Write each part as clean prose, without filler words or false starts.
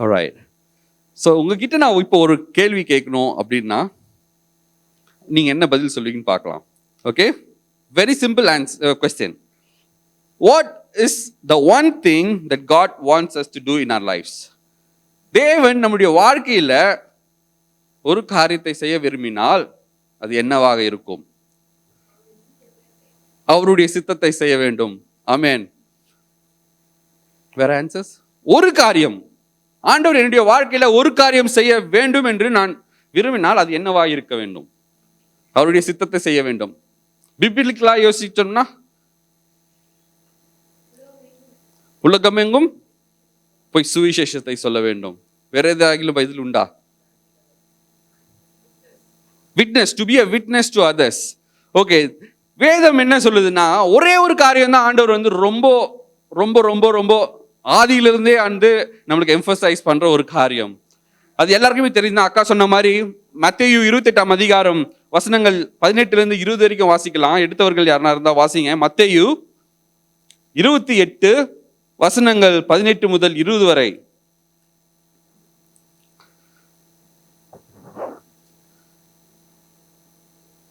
Alright. So உங்ககிட்ட நான் இப்போ ஒரு கேள்வி கேட்கணும் அப்படின்னா நீங்கள் என்ன பதில் சொல்லுவீங்கன்னு பார்க்கலாம். Okay, very simple question. What is the one thing that God wants us to do in our lifes? தேவன் நம்முடைய வாழ்க்கையில் ஒரு காரியத்தை செய்ய விரும்பினால் அது என்னவாக இருக்கும்? அவருடைய சித்தத்தை செய்ய வேண்டும். ஆமென். வேற ஆன்சர்ஸ்? ஒரு காரியம், ஆண்டவர் என்னுடைய வாழ்க்கையில ஒரு காரியம் செய்ய வேண்டும் என்று நான் விரும்பினால் அது என்னவா இருக்க வேண்டும்? அவருடைய சித்தத்தை செய்ய வேண்டும். பிபிலிக்கலா யோசிச்சோம்னா உலகமெங்கும் போய் சுவிசேஷத்தை சொல்ல வேண்டும். வேற ஏதாவது பதில் உண்டா? Witness, to be a witness to others. Okay, வேதம் என்ன சொல்லுதுன்னா ஒரே ஒரு காரியம் தான் ஆண்டவர் வந்து ரொம்ப ரொம்ப ரொம்ப ரொம்ப ஆதியிலிருந்தே நம்மளுக்கு எம்பசைஸ் பண்ற ஒரு காரியம். அது எல்லாருக்குமே தெரியுது. அக்கா சொன்ன மாதிரி மத்தேயு 28 அதிகாரம் வசனங்கள் 18 - 20 வரைக்கும் வாசிக்கலாம். எடுத்தவர்கள் யாரா இருந்தா வாசிங்க. மத்தேயு 28 வசனங்கள் 18 முதல் 20 வரை.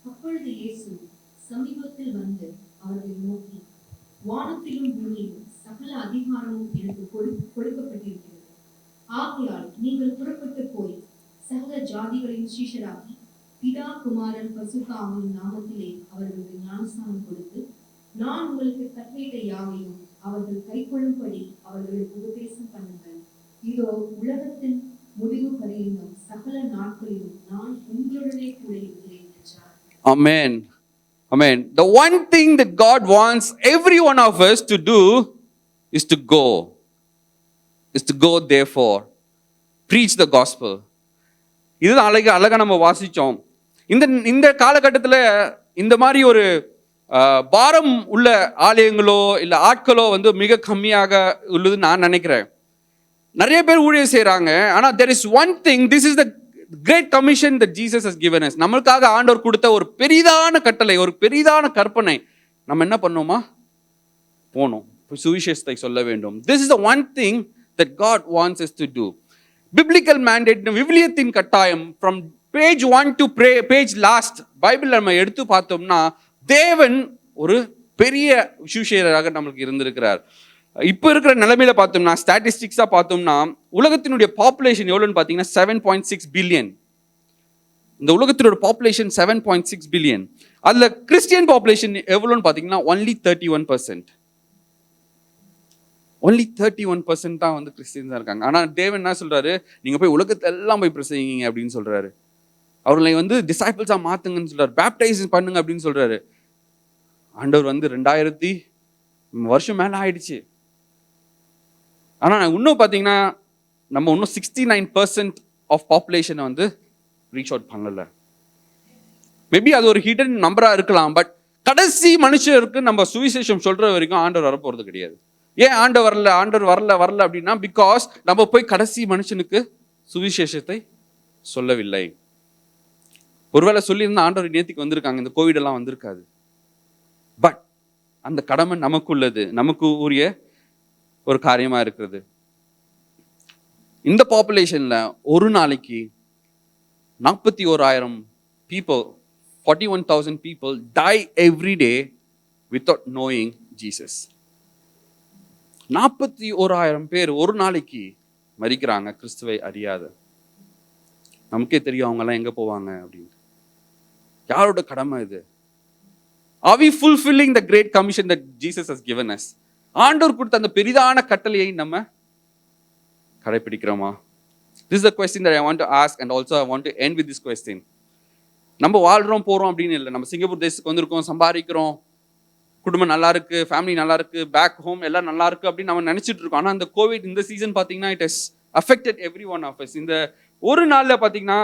அப்பொழுது இயேசு சமீபத்தில் வந்து அவர்களை நோக்கி, வானத்திலும் பூமியிலும் சகல அதிகாரமும் எனக்கு கொடுக்கப்பட்டிருக்கிறது. ஆகையால் நீங்கள் புறப்பட்டு போய் சகல ஜாதிகளையும் சீஷராக்கி பிதா குமாரன் பரிசுத்த ஆவியின் நாமத்திலே அவர்களுக்கு ஞானஸ்நானம் கொடுத்து, நான் உங்களுக்கு கட்டளையிட்ட யாவையும் அவர்கள் கைக்கொள்ளும்படி அவர்களுக்கு உபதேசம் பண்ணுங்கள். இதோ உலகத்தின் முடிவு பரியந்தம் சகல நாட்களிலும் நான் உங்களுடனே கூட இருக்கிறேன் என்றார். Amen. Amen. The one thing that God wants every one of us to do is to go. Is to go therefore. Preach the gospel. இது அழகா நம்ம வாசிச்சோம். இந்த காலகட்டத்தில் இந்த மாதிரி ஒரு பாரம் உள்ள ஆலயங்களோ இல்லை ஆட்களோ வந்து மிக கம்மியாக உள்ளதுன்னு நான் நினைக்கிறேன். நிறைய பேர் ஊழியம் செய்கிறாங்க. ஆனால் there is one thing, this is the great commission that Jesus has given us. நம்மளுக்காக ஆண்டவர் கொடுத்த ஒரு பெரிதான கட்டளை, ஒரு பெரிதான கற்பனை. நம்ம என்ன பண்ணோமா? போனோம், சுவிசேஷத்தை சொல்ல வேண்டும். This is the one thing that God wants us to do. Biblical mandate, விவிலியத்தின் கட்டாயம், from page 1 to page last Bible நம்ம எடுத்து பார்த்தோம்னா தேவன் ஒரு பெரிய சுவிசேஷராக நம்மளுக்கு இருந்திருக்கிறார். இப்போ இருக்கிற நிலைமையில பார்த்தோம்னா, ஸ்டாட்டிஸ்டிக்ஸா பார்த்தோம்னா உலகத்தினுடைய பாப்புலேஷன் எவ்வளோன்னு பார்த்தீங்கன்னா 7.6 பில்லியன். இந்த உலகத்தினோட பாப்புலேஷன் 7.6 பில்லியன். அதுல கிறிஸ்டியன் பாப்புலேஷன் எவ்வளோன்னு பார்த்தீங்கன்னா only 31%. only 31% தான் வந்து கிறிஸ்டியன்ஸா இருக்காங்க. ஆனா தேவன் என்ன சொல்றாரு? நீங்க போய் உலகத்தை எல்லாம் போய் பிரசங்கிங்க அப்படின்னு சொல்றாரு. அவர்களை வந்து டிசைபிள்ஸா மாத்துங்கன்னு சொல்றாரு. பேப்டைஸ் பண்ணுங்க அப்படின்னு சொல்றாரு. ஆண்டவர் வந்து 2000 வருஷம் மேல ஆயிடுச்சு. ஆனா இன்னும் பாத்தீங்கன்னா நம்ம இன்னும் 69% ஆஃப் பாப்புலேஷனை வந்து ரீச் அவுட் பண்ணல. மேபி அது ஒரு ஹிடன் நம்பரா இருக்கலாம். பட் கடைசி மனுஷருக்கு நம்ம சுவிசேஷம் சொல்ற வரைக்கும் ஆண்டவர் வரப்போறது கிடையாது. ஏன் ஆண்டவர் வரல அப்படின்னா, பிகாஸ் நம்ம போய் கடைசி மனுஷனுக்கு சுவிசேஷத்தை சொல்லவில்லை. ஒருவேளை சொல்லியிருந்தா ஆண்டவர் நேத்திக்கு வந்திருக்காங்க, இந்த கோவிட் எல்லாம் வந்திருக்காது. பட் அந்த கடமை நமக்கு உள்ளது, நமக்கு உரிய ஒரு காரியமா இருக்கிறது. இந்த பாப்புலேஷன்ல ஒரு நாளைக்கு 41,000 people, 41,000 people die every day without knowing Jesus. 41,000 பேர் ஒரு நாளைக்கு மரிக்கிறாங்க கிறிஸ்துவை அறியாத. நமக்கே தெரியும் அவங்க எல்லாம் எங்க போவாங்க அப்படின்னு. யாரோட கடமை இது? Are we fulfilling the great commission that Jesus has given us? ஆண்டவர் கொடுத்த அந்த பெரிதான கட்டளையை நம்ம கடைபிடிக்கிறோமா? This is the question that I want to ask, and also I want to end with this question. நம்ம வாழ்றோம் போறோம் அப்படின்னு இல்லை. நம்ம சிங்கப்பூர் தேசத்துக்கு வந்திருக்கோம், சம்பாதிக்கிறோம், குடும்பம் நல்லா இருக்கு, ஃபேமிலி நல்லா இருக்கு, பேக் ஹோம் எல்லாம் நல்லா இருக்கு அப்படின்னு நம்ம நினைச்சிட்டு இருக்கோம். ஆனால் இந்த கோவிட் இந்த சீசன் பார்த்தீங்கன்னா it has affected every one of us. இந்த ஒரு நாள்ல பார்த்தீங்கன்னா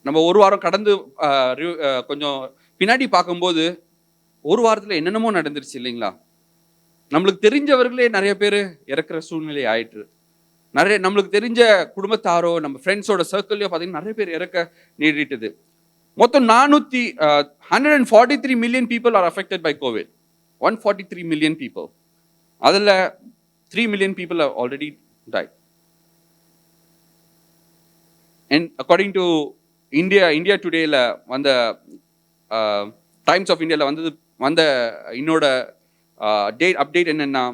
நம்ம ஒரு வாரம் கடந்து கொஞ்சம் பின்னாடி பார்க்கும்போது ஒரு வாரத்தில் என்னென்னமோ நடந்துருச்சு இல்லைங்களா? நம்மளுக்கு தெரிஞ்சவர்களே நிறைய பேர் இறக்குற சூழ்நிலை ஆயிட்டு, நிறைய நம்மளுக்கு தெரிஞ்ச குடும்பத்தாரோ நம்ம ஃப்ரெண்ட்ஸோட சர்க்கிள்லையோ பார்த்தீங்கன்னா நிறைய பேர் இறக்க நேரிட்டது. மொத்தம் 143 million people are affected by COVID. 143 million people. அதில் 3 million people have already died. And according to India Todayல வந்த டைம்ஸ் ஆஃப் இந்தியாவில் வந்த என்னோட டேட் அப்டேட் என்னன்னா,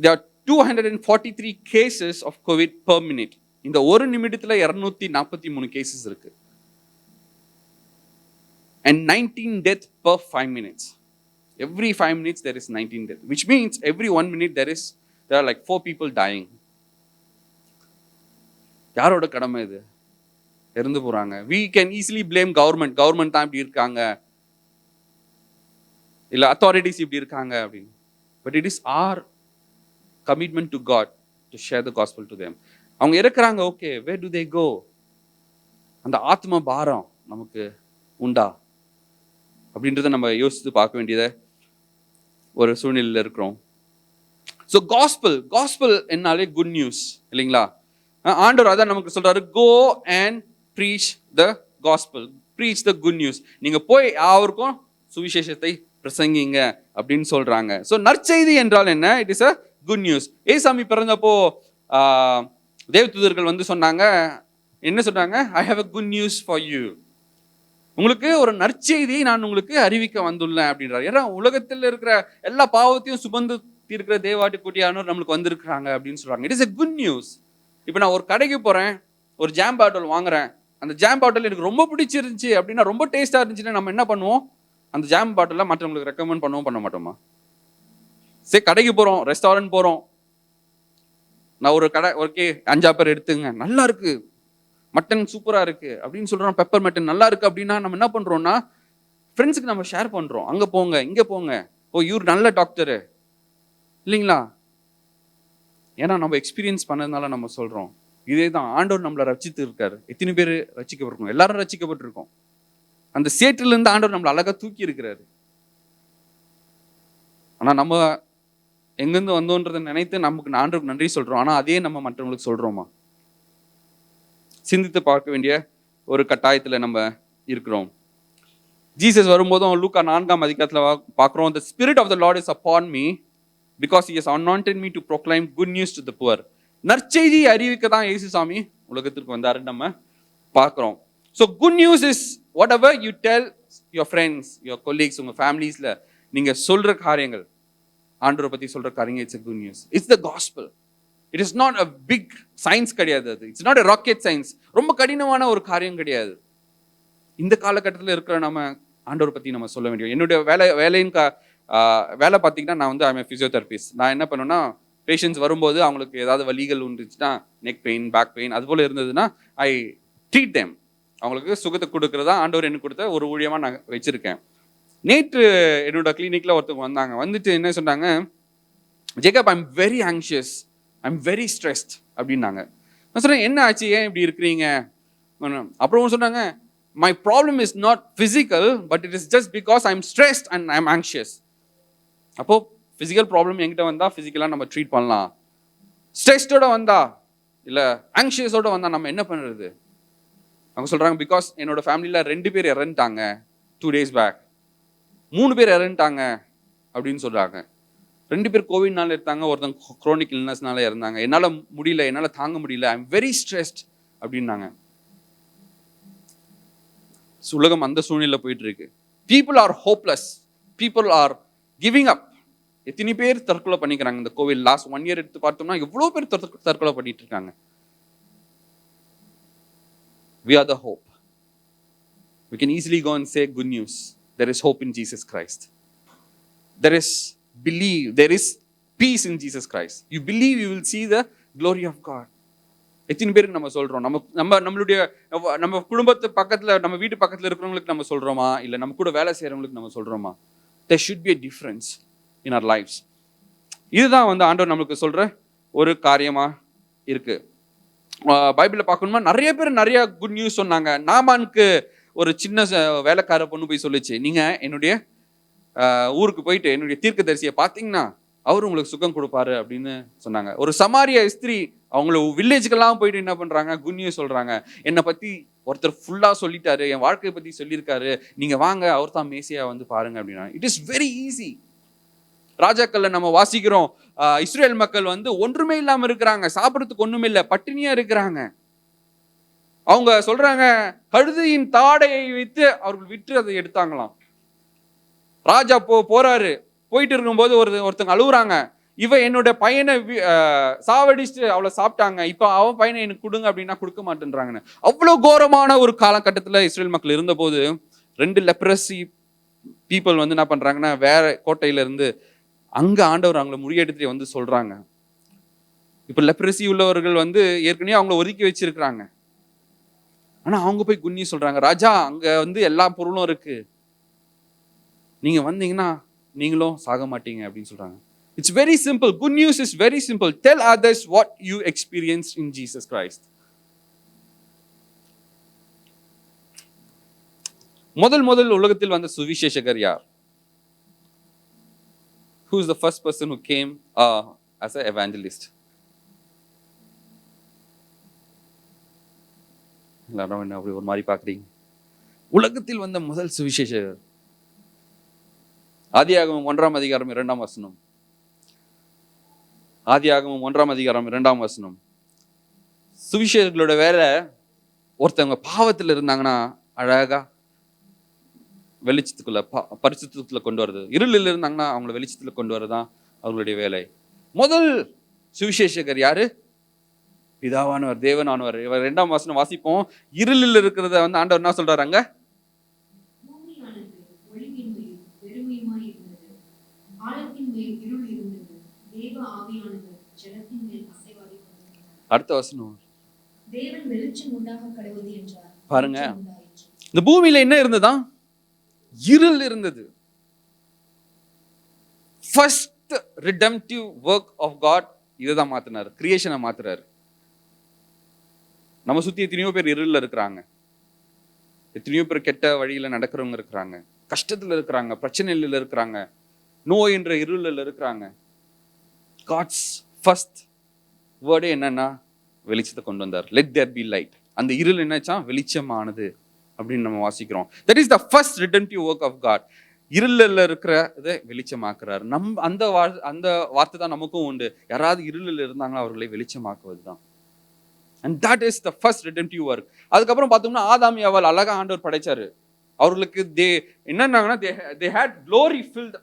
there are 243 cases of COVID per minute. இந்த ஒரு நிமிடத்தில் 243 கேசஸ் இருக்கு. And 19 deaths per 5 minutes. Every 5 minutes there is 19 deaths, which means every 1 minute there are like 4 people dying. யாரோட கடமை இது? இறந்து போறாங்க. We can easily blame government தான் இப்படி இருக்காங்க, இல்ல authorities இப்படி இருக்காங்க அப்படின்னு. But it is our commitment to God to share the gospel to them. அவங்க இருக்கிறாங்க, okay, where do they go? அந்த ஆத்ம பாரம் நமக்கு உண்டா அப்படின்றத நம்ம யோசித்து பார்க்க வேண்டியத ஒரு சூழ்நிலையில் இருக்கிறோம். ஸோ காஸ்பல் என்னாலே குட் நியூஸ் இல்லைங்களா? ஆண்டவர் அதான் நமக்கு சொல்றாரு, go and preach the gospel, preach the good news. நீங்க போய் யாருக்கும் சுவிசேஷத்தை பிரசங்கிங்க அப்படின்னு சொல்றாங்க. ஸோ நற்செய்தி என்றால் என்ன? It is a good news. ஏசாமி பிறந்தப்போ தேவதூதர்கள் சொன்னாங்க, என்ன சொன்னாங்க? I have a good news for you. உங்களுக்கு ஒரு நற்செய்தியை நான் உங்களுக்கு அறிவிக்க வந்துள்ளேன் அப்படின்றார். ஏன்னா உலகத்தில் இருக்கிற எல்லா பாவத்தையும் சுமந்து தீர்க்கிற தேவாட்டு குட்டியானவர் நம்மளுக்கு வந்திருக்கிறாங்க அப்படின்னு சொல்றாங்க. It is a good news. இப்போ நான் ஒரு கடைக்கு போறேன், ஒரு ஜாம் பாட்டில் வாங்குறேன். அந்த ஜாம் பாட்டில் எனக்கு ரொம்ப பிடிச்சிருந்துச்சு அப்படின்னா, ரொம்ப டேஸ்டா இருந்துச்சுன்னா நம்ம என்ன பண்ணுவோம்? அந்த ஜாம் பாட்டில் மற்றவங்களுக்கு ரெக்கமெண்ட் பண்ண மாட்டோமா? சரி, கடைக்கு போறோம், ரெஸ்டாரண்ட் போறோம், நான் ஒரு கடை ஓகே 5 பேர் எடுத்துங்க, நல்லா இருக்கு, மட்டன் சூப்பரா இருக்கு அப்படின்னு சொல்றோம், பெப்பர் மட்டன் நல்லா இருக்கு அப்படின்னா நம்ம என்ன பண்றோம்னா ஃப்ரெண்ட்ஸுக்கு நம்ம ஷேர் பண்றோம், அங்க போங்க இங்க போங்க, ஓ இவர் நல்ல டாக்டரு இல்லைங்களா? ஏன்னா நம்ம எக்ஸ்பீரியன்ஸ் பண்ணதுனால நம்ம சொல்றோம். இதே தான் ஆண்டவர் நம்மளை ரட்சித்து இருக்காரு. எத்தனை பேர் ரட்சிக்கப்பட்டிருக்கோம்? எல்லாரும் ரட்சிக்கப்பட்டிருக்கோம். அந்த சேற்றில இருந்து ஆண்டவர் நம்மளை அழகா தூக்கி இருக்கிறாரு. ஆனா நம்ம எங்கிருந்து வந்தோன்றதை நினைத்து நமக்கு ஆண்டவருக்கு நன்றி சொல்றோம். ஆனா அதே நம்ம மற்றவங்களுக்கு சொல்றோமா? சிந்தித்து பார்க்க வேண்டிய ஒரு கட்டாயத்துல நம்ம இருக்கிறோம். ஜீசஸ் வரும்போதும் லூக்கா 4ஆம் அதிகாரத்துல பார்க்கிறோம், the spirit of the Lord is upon me because he has anointed me to proclaim good news to the poor. நற்செய்தி அறிவிக்க தான் இயேசு சாமி உலகத்திற்கு வந்தாருன்னு நம்ம பார்க்கிறோம். So good news is whatever you tell your friends, your colleagues, உங்க ஃபேமிலிஸ்ல நீங்க சொல்ற காரியங்கள், ஆண்டவரை பத்தி சொல்ற காரியங்கள், it's a good news. It's the gospel. It is not a big science கிடையாது. அது it's not a rocket science. ரொம்ப கடினமான ஒரு காரியம் கிடையாது. இந்த காலகட்டத்தில் இருக்கிற நம்ம ஆண்டவரை பத்தி நம்ம சொல்ல வேண்டிய என்னுடைய வேலையின் வேலை பார்த்தீங்கன்னா, நான் ஐ எம் ஃபிசியோதெரபிஸ்ட். நான் என்ன பண்ணுவேன்னா, பேஷண்ட்ஸ் வரும்போது அவங்களுக்கு ஏதாவது வலிகள் இருந்துச்சுன்னா, நெக் பெயின், பேக் பெயின் அது போல இருந்ததுன்னா, ஐ ட்ரீட் தேம். அவங்களுக்கு சுகத்தை கொடுக்கறதா ஆண்டவர் எனக்கு கொடுத்த ஒரு ஊழியமாக நான் வச்சிருக்கேன். நேற்று என்னோட கிளினிக்ல ஒருத்தவங்க வந்தாங்க. வந்துட்டு என்ன சொன்னாங்க, Jacob I am very anxious, I am very stressed அப்படின்னாங்க. நான் சொன்னேன், என்ன ஆச்சு, ஏன் இப்படி இருக்கிறீங்க? அப்புறம் சொன்னாங்க, my problem is not physical but it is just because I am stressed and I am anxious. அப்போ ஃபிசிக்கல் ப்ராப்ளம் என்கிட்ட வந்தா ஃபிசிக்கலாக நம்ம ட்ரீட் பண்ணலாம், ஸ்ட்ரெஸ்டோட வந்தா இல்லை ஆங்ஷியஸோட வந்தா நம்ம என்ன பண்ணுறது? அவங்க சொல்றாங்க, பிகாஸ் என்னோட ஃபேமிலியில் 2 பேர் இறந்துட்டாங்க 2 days பேக், 3 பேர் இறந்துட்டாங்க அப்படின்னு சொல்றாங்க. 2 பேர் கோவிட்னால இருந்தாங்க, ஒருத்தங்க குரோனிக் இல்னஸ்னால இருந்தாங்க. என்னால் முடியல, என்னால் தாங்க முடியல, ஐ எம் வெரி ஸ்ட்ரெஸ்ட் அப்படின்னாங்க. உலகம் அந்த சூழ்நிலை போயிட்டு இருக்கு. People are hopeless, people are giving up. எத்தனை பேர் தற்கொலை பண்ணிக்கிறாங்க இந்த கோவிட் லாஸ்ட் 1 year எடுத்து பார்த்தோம்னா எவ்வளோ பேர் தற்கொலை பண்ணிட்டு இருக்காங்க. We are the hope. We can easily go and say good news. There is hope in Jesus Christ. There is believe, there is peace in Jesus Christ. You believe, you will see the glory of God. எத்தனை பேருக்கு நம்ம சொல்றோம்? நம்மளுடைய நம்ம குடும்பத்து பக்கத்துல, நம்ம வீட்டு பக்கத்துல இருக்கிறவங்களுக்கு நம்ம சொல்றோமா, இல்லை நம்ம கூட வேலை செய்யறவங்களுக்கு நம்ம சொல்றோமா? There should be a difference in our lives. இதுதான் ஆண்டவர் நம்மளுக்கு சொல்ற ஒரு காரியமா இருக்கு. பைபிளில் பார்க்கணுமா, நிறைய பேர் நிறைய குட் நியூஸ் சொன்னாங்க. நாமானுக்கு ஒரு சின்ன வேலைக்கார பொண்ணு போய் சொல்லிச்சு, நீங்க என்னுடைய ஊருக்கு போயிட்டு என்னுடைய தீர்க்கதரிசியை பார்த்தீங்கன்னா அவர் உங்களுக்கு சுகம் கொடுப்பாரு அப்படின்னு சொன்னாங்க. ஒரு சமாரிய ஸ்திரீ அவங்கள வில்லேஜுக்கெல்லாம் போயிட்டு என்ன பண்றாங்க, குட் நியூஸ் சொல்றாங்க. என்னை பத்தி ஒருத்தர் ஃபுல்லா சொல்லிட்டாரு, என் வாழ்க்கையை பத்தி சொல்லியிருக்காரு, நீங்க வாங்க அவர் தான் மேசியா பாருங்க அப்படின்னா. It is very easy. ராஜாக்கள்ல நம்ம வாசிக்கிறோம், இஸ்ரேல் மக்கள் ஒன்றுமே இல்லாம இருக்கிறாங்க, சாப்பிட்றதுக்கு ஒண்ணுமே இல்லை, பட்டினியா இருக்கிறாங்க. அவங்க சொல்றாங்க, கழுதையின் தாடையை வைத்து அவர்கள் விற்று அதை எடுத்தாங்களாம். ராஜா போறாரு. போயிட்டு இருக்கும்போது ஒருத்தங்க அழுகுறாங்க, இவன் என்னோட பையனை சாவடிச்சுட்டு அவளை சாப்பிட்டாங்க, இப்ப அவன் பையனை எனக்கு கொடுங்க அப்படின்னா கொடுக்க மாட்டேன்றாங்கன்னு. அவ்வளவு கோரமான ஒரு காலகட்டத்துல இஸ்ரேல் மக்கள் இருந்த போது 2 லெப்ரசி பீப்புள் வந்து என்ன பண்றாங்கன்னா, வேற கோட்டையில இருந்து அங்க ஆண்டவர் அவங்களை முறியடித்து வந்து சொல்றாங்க. இப்ப லெப்ரசி உள்ளவர்கள் வந்து ஏற்கனவே அவங்களை ஒதுக்கி வச்சிருக்கிறாங்க. ஆனா அவங்க போய் குன்னி சொல்றாங்க, ராஜா அங்க வந்து எல்லா பொருளும் இருக்கு, நீங்க வந்தீங்கன்னா நீங்களும் சாக மாட்டீங்க அப்படின்னு சொல்றாங்க. It's very simple. Good news is very simple. Tell others what you experienced in Jesus Christ. முதல் உலகத்தில் வந்த சுவிசேஷகர் யார்? Who is the first person who came as an evangelist? எல்லாரும் என்ன அப்படி ஒரு மாதிரி பார்க்குறீங்க? உலகத்தில் வந்த முதல் சுவிசேஷகர் ஆதியாகமம் 1ஆம் அதிகாரம் 2ஆம் வசனம். ஆதியாகமம் 1ஆம் அதிகாரம் 2ஆம் வசனம். சுவிசேஷர்களோட வேலை, ஒருத்தவங்க பாவத்தில் இருந்தாங்கன்னா அழகா வெளிச்சத்துக்குள்ள பரிசுத்தத்துல கொண்டு வருது. இருளில் இருந்தாங்கன்னா அவங்கள வெளிச்சத்துல கொண்டு வரதான் அவங்களுடைய வேலை. முதல் சுவிசேஷகர் யாரு? பிதாவானவர், தேவனானவர். இவர் 2ஆம் வசனம் வாசிப்போம். இருளில் இருக்கிறத வந்து ஆண்டவர் என்ன சொல்றாங்க? அடுத்த வசனம் பாருங்க. இந்த பூமியில என்ன இருந்ததா? இருள் இருந்தது. First redemptive work of God இதுதான் மாத்தினார், கிரியேஷனை மாத்துறாரு. நம்ம சுத்தி எத்தனையோ பேர் இருள்ல இருக்கிறாங்க, எத்தனையோ பேர் கெட்ட வழியில நடக்கிறவங்க இருக்கிறாங்க, கஷ்டத்துல இருக்கிறாங்க, பிரச்சனையில இருக்கிறாங்க, நோய் என்ற இருளில் இருக்கிறாங்க. காட்ஸ் ஃபர்ஸ்ட் வேர்டே என்னன்னா வெளிச்சத்தை கொண்டு வந்தார். Let there be light. அந்த இருள் என்னச்சா? வெளிச்சமானது அப்படின்னு நம்ம வாசிக்கிறோம். That is the first redemptive work of God. இருளில் இருக்கிற இதை வெளிச்சமாக்குறாரு. அந்த வார்த்தை தான் நமக்கும் உண்டு. யாராவது இருளில் இருந்தாங்களோ அவர்களை வெளிச்சமாக்குவது தான். And that is the first redemptive work. அதுக்கப்புறம் பார்த்தோம்னா ஆதாம் ஏவாள் அழகா ஆண்டவர் படைச்சாரு. அவர்களுக்கு என்னன்னாங்கன்னா they had glory filled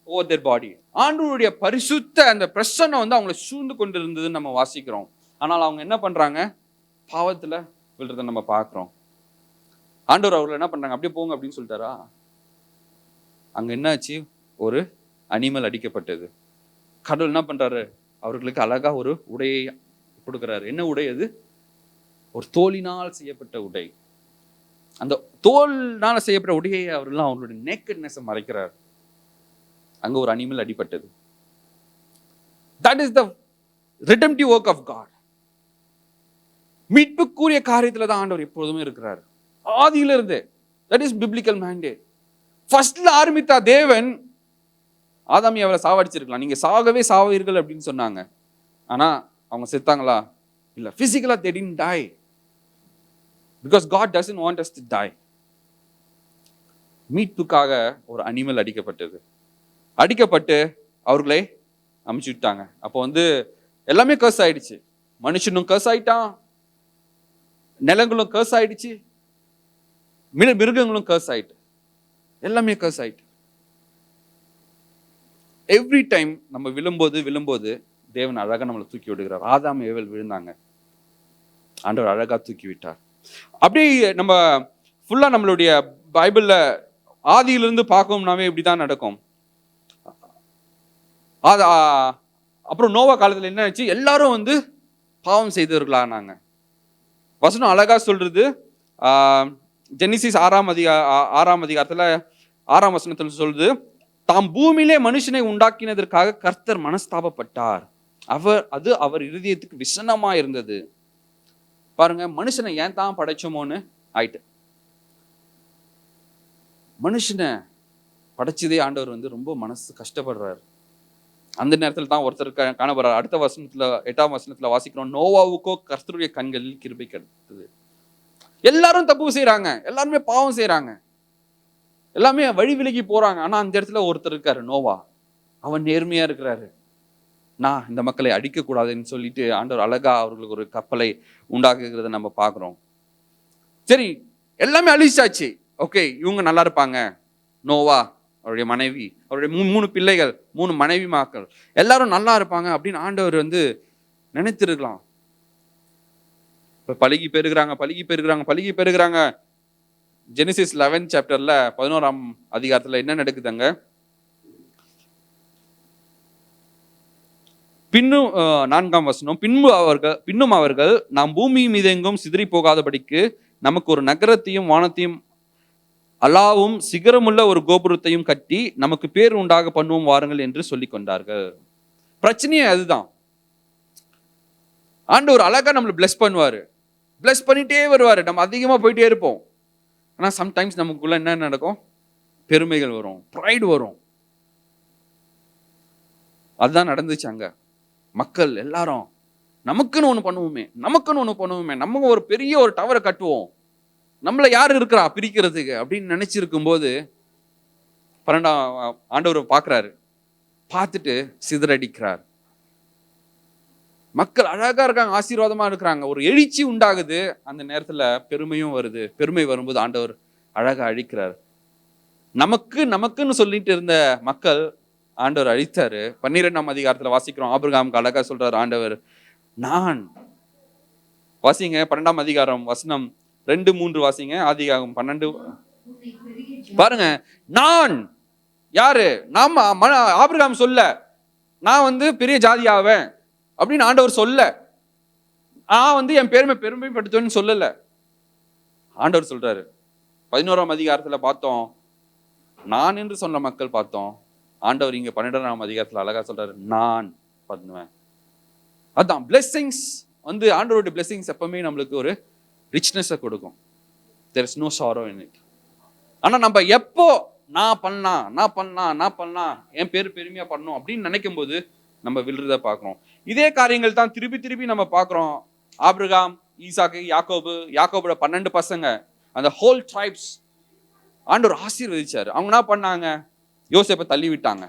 over their body. ஆண்டவருடைய பரிசுத்த அந்த பிரசன்னம் வந்து அவங்களை சூழ்ந்து கொண்டு இருந்ததுன்னு நம்ம வாசிக்கிறோம். ஆனால் அவங்க என்ன பண்றாங்க? பாவத்துல விழுறத நம்ம பார்க்கிறோம். ஆண்டவர் அவர்கள் என்ன பண்றாங்க? அப்படியே போங்க அப்படின்னு சொல்லிட்டாரா? அங்க என்னாச்சு? ஒரு அனிமல் அடிக்கப்பட்டது. கடவுள் என்ன பண்றாரு? அவர்களுக்கு அழகா ஒரு உடையை கொடுக்கிறாரு. என்ன உடை அது? ஒரு தோலினால் செய்யப்பட்ட உடை. அந்த தோல்னால செய்யப்பட்ட உடையை அவர்கள்லாம் அவர்களுடைய நேக்கட்னஸ் மறைக்கிறார். அங்க ஒரு அனிமல் அடிபட்டது. That is the redemptive work of God. மீட்புக்குரிய காரியத்துல தான் ஆண்டவர் எப்போதுமே இருக்கிறார், ஆதியில இருந்து. That is biblical mandate. ஃபர்ஸ்ட்ல ஆரம்பித்த தேவன் ஆதாம் ஏவாளை சாவடிச்சிருக்கலாம். நீங்க சாகவே சாவீர்கள் அப்படின்னு சொன்னாங்க. ஆனா அவங்க செத்தாங்களா? இல்ல. பிசிக்கலா they didn't die because God doesn't want us to die. மீட்புக்காக ஒரு அனிமல் அடிக்கப்பட்டு அவர்களை அமுச்சு விட்டாங்க. அப்போ வந்து எல்லாமே கர்ஸ் ஆயிடுச்சு. மனுஷனும் கர்ஸ் ஆயிட்டான், நிலங்களும் கர்ஸ் ஆயிடுச்சு, மிருகங்களும் கர்ஸ் ஆயிட்டு, எல்லாமே கர்ஸ் ஆயிட்டு. எவ்ரி டைம் நம்ம விழும்போது தேவன் அழகா நம்மளை தூக்கி விடுகிறார். ஆதாம் ஏவாள் விழுந்தாங்க, ஆண்டவர் அழகா தூக்கி விட்டார். அப்படியே நம்ம ஃபுல்லா நம்மளுடைய பைபிள்ல ஆதியிலிருந்து பார்க்கணும்னாவே இப்படிதான் நடக்கும். அப்புறம் நோவா காலத்துல என்ன ஆச்சு? எல்லாரும் வந்து பாவம் செய்தவர்களானாங்க. வசனம் அழகா சொல்றது. ஜெனிசிஸ் 6ஆம் அதிகாரத்துல 6ஆம் வசனத்துல சொல்றது, தாம் பூமியிலே மனுஷனை உண்டாக்கினதற்காக கர்த்தர் மனஸ்தாபப்பட்டார், அவர் இருதயத்துக்கு விசனமா இருந்தது. பாருங்க, மனுஷனை ஏன் தான் படைச்சோமோன்னு ஆயிட்டு. மனுஷனை படைச்சதே ஆண்டவர் வந்து ரொம்ப மனசு கஷ்டப்படுறாரு. அந்த நேரத்தில் தான் ஒருத்தர் காணப்படுறார். அடுத்த வசனத்துல 8ஆம் வசனத்துல வாசிக்கிறோம், நோவாவுக்கோ கர்த்தருடைய கண்களில் கிருபை கிடைத்தது. எல்லாரும் தப்பு செய்யறாங்க, எல்லாருமே பாவம் செய்யறாங்க, எல்லாமே வழி விலகி போறாங்க. ஆனா அந்த இடத்துல ஒருத்தர் இருக்காரு, நோவா. அவன் நேர்மையா இருக்கிறாரு. நான் இந்த மக்களை அடிக்க கூடாதுன்னு சொல்லிட்டு ஆண்டவர் அழகா அவர்களுக்கு ஒரு கப்பலை உண்டாக்குகிறத நம்ம பார்க்கிறோம். சரி, எல்லாமே அழிச்சாச்சு. ஓகே, இவங்க நல்லா இருப்பாங்க. நோவா, அவருடைய மனைவி, அவருடைய 3 பிள்ளைகள், 3 மனைவி மாக்கள் எல்லாரும் நல்லா இருப்பாங்க அப்படின்னு ஆண்டவர் வந்து நினைத்திருக்கலாம். இப்ப பலுகி பெருகிறாங்க. ஜெனிசிஸ் 11 சாப்டர்ல 11ஆம் அதிகாரத்துல என்ன நடக்குதுங்க? பின்னும் 4ஆம் வசனம், பின்னும் அவர்கள் நாம் பூமி மீதெங்கும் சிதறி போகாதபடிக்கு நமக்கு ஒரு நகரத்தையும் வானத்தையும் அலாவும் சிகரமுள்ள ஒரு கோபுரத்தையும் கட்டி நமக்கு பேர் உண்டாக பண்ணுவோம் வாருங்கள் என்று சொல்லிக் கொண்டார்கள். பிரச்சனையே அதுதான். ஆண்டவர் அழகா நம்மளை பிளஸ் பண்ணுவாரு, பிளஸ் பண்ணிட்டே வருவாரு. நம்ம அதிகமா போயிட்டே இருப்போம். ஆனா சம்டைம்ஸ் நமக்குள்ள என்ன நடக்கும்? பெருமைகள் வரும், ப்ரைடு வரும். அதுதான் நடந்துச்சு அங்க. மக்கள் எல்லாரும் நமக்குன்னு ஒண்ணு பண்ணுவோமே, நம்ம ஒரு பெரிய ஒரு டவரை கட்டுவோம், நம்மளை யார் இருக்கிறா பிரிக்கிறதுக்கு அப்படின்னு நினைச்சிருக்கும் போது 12ஆம் ஆண்டவர் பார்க்கிறாரு, பார்த்துட்டு சிதறடிக்கிறார். மக்கள் அழகா இருக்காங்க, ஆசீர்வாதமா இருக்கிறாங்க, ஒரு எழுச்சி உண்டாகுது. அந்த நேரத்துல பெருமையும் வருது. பெருமை வரும்போது ஆண்டவர் அழகா அழிக்கிறார். நமக்குன்னு சொல்லிட்டு இருந்த மக்கள் ஆண்டவர் அழித்தாரு. 12ஆம் அதிகாரத்துல வாசிக்கிறோம், ஆபிரகாமுக்கு அழகா சொல்றாரு ஆண்டவர், நான் வாசிங்க 12ஆம் அதிகாரம் வசனம் 2-3 வாசிங்க. ஆதியாகமம் 12 பாருங்க. நான் யாரு? ஆபிரகாம் சொல்ல நான் வந்து பெரிய ஜாதியாவேன் அப்படின்னு ஆண்டவர் சொல்ல, நான் வந்து என் பெருமைப்படுத்துவேன்னு சொல்லல. ஆண்டவர் சொல்றாரு 11ஆம் அதிகாரத்துல பார்த்தோம், நான் என்று சொன்ன மக்கள் பார்த்தோம். ஆண்டவர் இங்க 12ஆம் அதிகாரத்துல அழகா சொல்றாரு, நான் பண்ணுவேன். அதான் பிளெஸிங்ஸ் வந்து ஆண்டவருடைய பிளெஸிங்ஸ் எப்பவுமே நம்மளுக்கு ஒரு ரிச்னஸை கொடுக்கும். there is no sorrow in it. ஆனா நம்ம எப்போ நான் பண்ணலாம் என் பேர் பெருமையா பண்ணணும் அப்படின்னு நினைக்கும் போது நம்ம விழுறத பார்க்கிறோம். இதே காரியங்கள் தான் திருப்பி நம்ம பார்க்கிறோம். ஆபிரகாம், ஈசாக்கு, யாக்கோபோட 12 பசங்க, அந்த ஹோல் ட்ரைப்ஸ் ஆண்டவர் ஆசீர்வதிச்சாரு. அவங்க என்ன பண்ணாங்க? யோசேப்பை தள்ளி விட்டாங்க.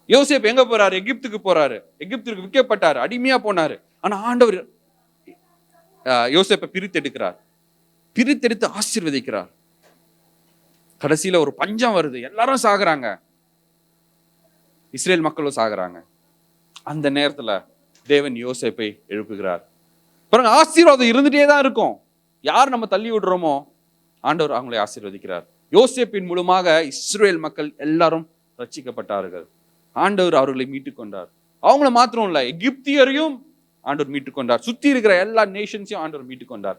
யோசேப் எங்க போறாரு? எகிப்துக்கு போறாரு. எகிப்துக்கு விற்கப்பட்டாரு, அடிமையா போனாரு. ஆனா ஆண்டவர் யோசேப்பை பிரித்தெடுத்து ஆசீர்வதிக்கிறார். கடைசியில ஒரு பஞ்சம் வருது, எல்லாரும் சாகுறாங்க, இஸ்ரேல் மக்களும் சாகுறாங்க. அந்த நேரத்துல தேவன் யோசேப்பை எழுப்புகிறார். பாருங்க, ஆசீர்வாதம் இருந்துட்டே தான் இருக்கும். யார் நம்ம தள்ளி விடுறோமோ ஆண்டவர் அவங்களை ஆசீர்வதிக்கிறார். யோசேப்பின் மூலமாக இஸ்ரேல் மக்கள் எல்லாரும் ரட்சிக்கப்பட்டார்கள். ஆண்டவர் அவர்களை மீட்டுக் கொண்டார். அவங்கள மாத்திரம் இல்ல, எகிப்தியரையும் ஆண்டவர் மீட்டுக் கொண்டார். சுத்தி இருக்கிற எல்லா நேஷன்ஸையும் ஆண்டவர் மீட்டுக் கொண்டார்.